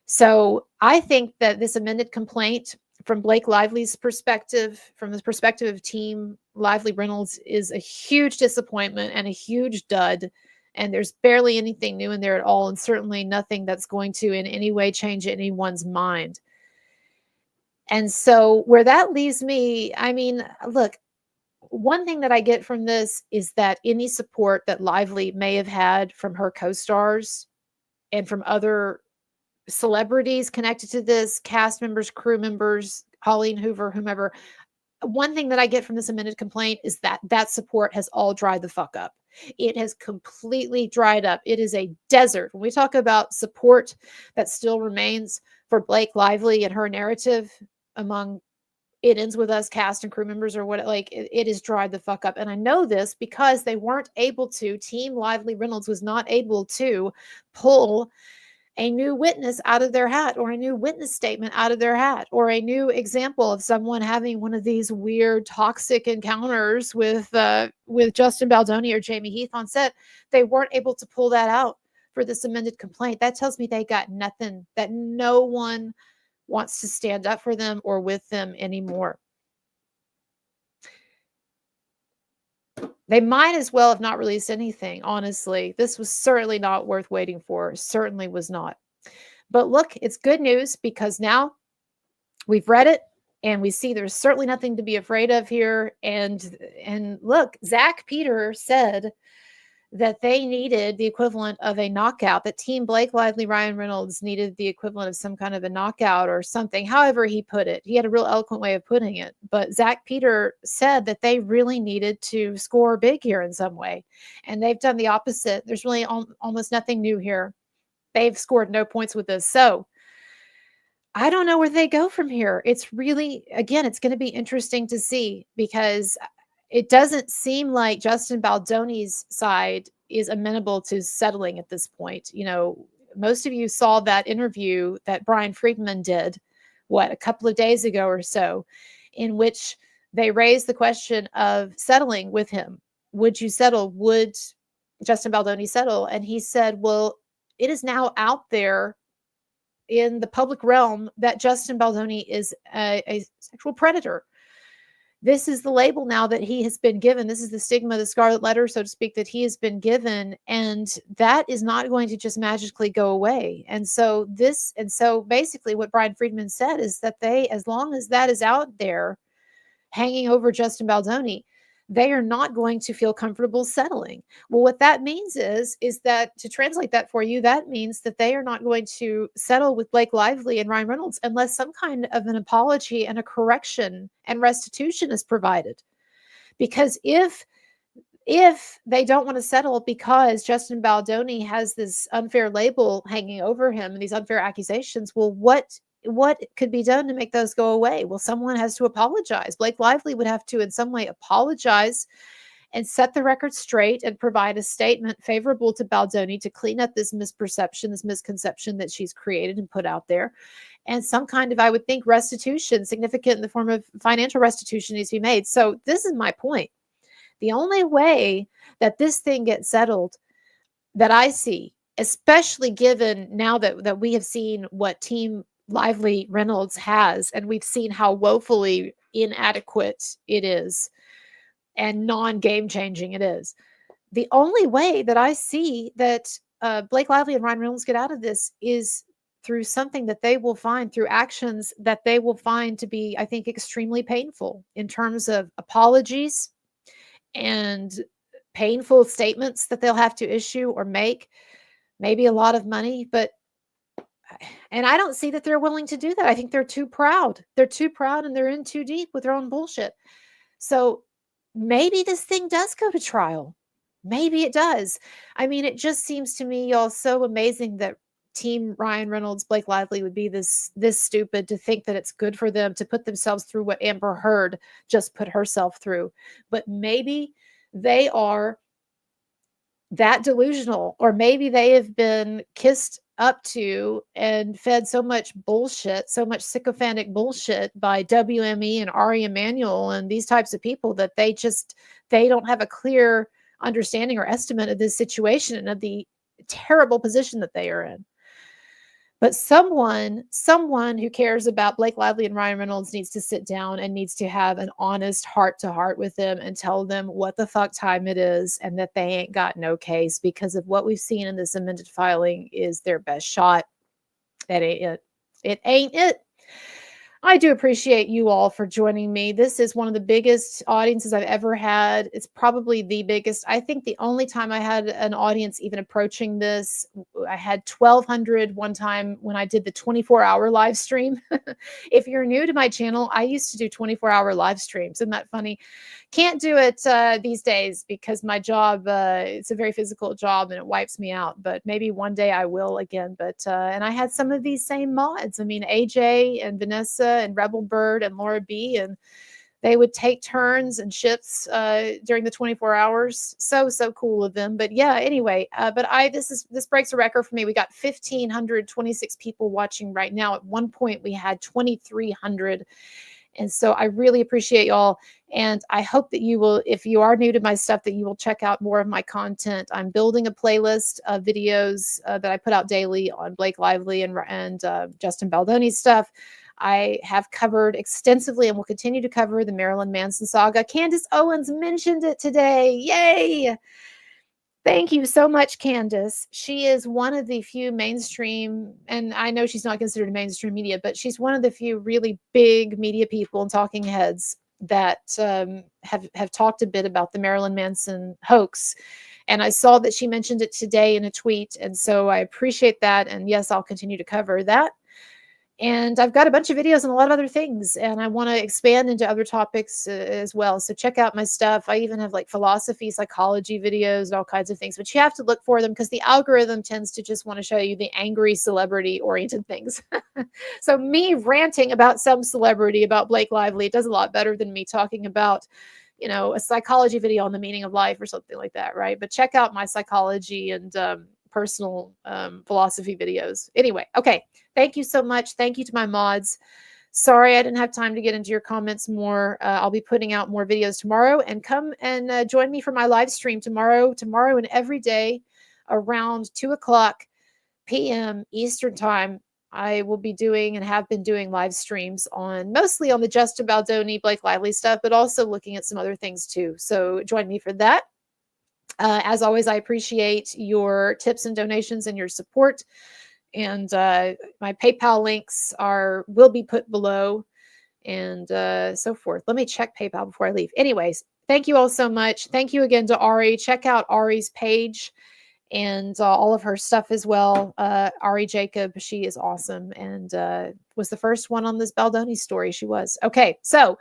So I think that this amended complaint, from Blake Lively's perspective, from the perspective of Team Lively Reynolds, is a huge disappointment and a huge dud. And there's barely anything new in there at all, and certainly nothing that's going to in any way change anyone's mind. And so where that leaves me, I mean, look, one thing that I get from this is that any support that Lively may have had from her co-stars and from other celebrities connected to this, cast members, crew members, Colleen Hoover, whomever, one thing that I get from this amended complaint is that that support has all dried the fuck up. It has completely dried up. It is a desert. When we talk about support that still remains for Blake Lively and her narrative among It Ends With Us cast and crew members, or what, like, it is dried the fuck up. And I know this because they weren't able to, Team Lively Reynolds was not able to pull a new witness out of their hat, or a new witness statement out of their hat, or a new example of someone having one of these weird toxic encounters with Justin Baldoni or Jamie Heath on set. They weren't able to pull that out for this amended complaint. That tells me they got nothing, that no one wants to stand up for them or with them anymore. They might as well have not released anything, honestly. This was certainly not worth waiting for. Certainly was not. But look, it's good news, because now we've read it and we see there's certainly nothing to be afraid of here. And look, Zach Peter said that they needed the equivalent of a knockout, that Team Blake Lively, Ryan Reynolds needed the equivalent of some kind of a knockout or something, however he put it. He had a real eloquent way of putting it. But Zach Peter said that they really needed to score big here in some way. And they've done the opposite. There's really almost nothing new here. They've scored no points with this. So I don't know where they go from here. It's really, again, it's going to be interesting to see, because it doesn't seem like Justin Baldoni's side is amenable to settling at this point. You know, most of you saw that interview that Brian Friedman did, a couple of days ago or so, in which they raised the question of settling with him. Would you settle? Would Justin Baldoni settle? And he said, well, it is now out there in the public realm that Justin Baldoni is a sexual predator. This is the label now that he has been given. This is the stigma, the scarlet letter, so to speak, that he has been given. And that is not going to just magically go away. And so basically what Brian Friedman said is that as long as that is out there hanging over Justin Baldoni, they are not going to feel comfortable settling. Well, what that means is that, to translate that for you, that means that they are not going to settle with Blake Lively and Ryan Reynolds unless some kind of an apology and a correction and restitution is provided. Because if they don't want to settle because Justin Baldoni has this unfair label hanging over him and these unfair accusations, well, what could be done to make those go away? Well, someone has to apologize. Blake Lively would have to in some way apologize and set the record straight and provide a statement favorable to Baldoni to clean up this misperception, this misconception that she's created and put out there. And some kind of, I would think, restitution, significant in the form of financial restitution, needs to be made. So this is my point. The only way that this thing gets settled that I see, especially given now that we have seen what Team Lively Reynolds has, and we've seen how woefully inadequate it is and non-game changing it is. The only way that I see that Blake Lively and Ryan Reynolds get out of this is through something that they will find, through actions that they will find to be, I think, extremely painful in terms of apologies and painful statements that they'll have to issue or make, maybe a lot of money, and I don't see that they're willing to do that. I think they're too proud. They're too proud and they're in too deep with their own bullshit. So maybe this thing does go to trial. Maybe it does. I mean, it just seems to me, y'all, so amazing that Team Ryan Reynolds, Blake Lively would be this stupid to think that it's good for them to put themselves through what Amber Heard just put herself through. But maybe they are that delusional, or maybe they have been kissed up to and fed so much bullshit, so much sycophantic bullshit by WME and Ari Emanuel and these types of people that they don't have a clear understanding or estimate of this situation and of the terrible position that they are in. But someone who cares about Blake Lively and Ryan Reynolds needs to sit down and needs to have an honest heart-to-heart with them and tell them what the fuck time it is and that they ain't got no case, because of what we've seen in this amended filing is their best shot. That ain't it. It ain't it. I do appreciate you all for joining me. This is one of the biggest audiences I've ever had. It's probably the biggest. I think the only time I had an audience even approaching this, I had 1,200 one time when I did the 24-hour live stream. If you're new to my channel, I used to do 24-hour live streams. Isn't that funny? Can't do it these days because my job, it's a very physical job and it wipes me out. But maybe one day I will again. But and I had some of these same mods. I mean, AJ and Vanessa and Rebel Bird and Laura B, and they would take turns and shifts during the 24 hours. So cool of them. But yeah, anyway, but this breaks a record for me. We got 1,526 people watching right now. At one point we had 2,300. And so I really appreciate y'all. And I hope that you will, if you are new to my stuff, that you will check out more of my content. I'm building a playlist of videos that I put out daily on Blake Lively and Justin Baldoni's stuff. I have covered extensively and will continue to cover the Marilyn Manson saga. Candace Owens mentioned it today. Yay! Thank you so much, Candace. She is one of the few mainstream, and I know she's not considered mainstream media, but she's one of the few really big media people and talking heads that have talked a bit about the Marilyn Manson hoax And I saw that she mentioned it today in a tweet. And so I appreciate that. And yes, I'll continue to cover that. And I've got a bunch of videos and a lot of other things, and I want to expand into other topics as well. So check out my stuff. I even have like philosophy, psychology videos, and all kinds of things. But you have to look for them because the algorithm tends to just want to show you the angry celebrity-oriented things. So me ranting about some celebrity, about Blake Lively, it does a lot better than me talking about, you know, a psychology video on the meaning of life or something like that, right? But check out my psychology and personal philosophy videos. Anyway, okay. Thank you so much. Thank you to my mods. Sorry I didn't have time to get into your comments more. I'll be putting out more videos tomorrow, and come and join me for my live stream tomorrow and every day around 2:00 p.m. Eastern time. I will be doing and have been doing live streams on mostly on the Justin Baldoni, Blake Lively stuff, but also looking at some other things too. So join me for that. As always, I appreciate your tips and donations and your support. And my PayPal links will be put below, and so forth. Let me check PayPal before I leave. Anyways, thank you all so much. Thank you again to Ari. Check out Ari's page and all of her stuff as well. Ari Jacob, she is awesome, and was the first one on this Baldoni story. She was. Okay, so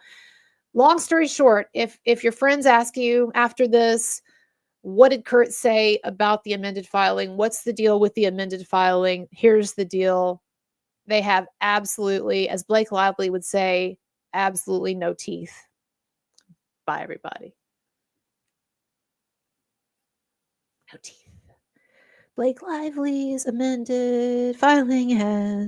long story short, if your friends ask you after this, what did Kurt say about the amended filing? What's the deal with the amended filing? Here's the deal. They have absolutely, as Blake Lively would say, absolutely no teeth. Bye, everybody. No teeth. Blake Lively's amended filing has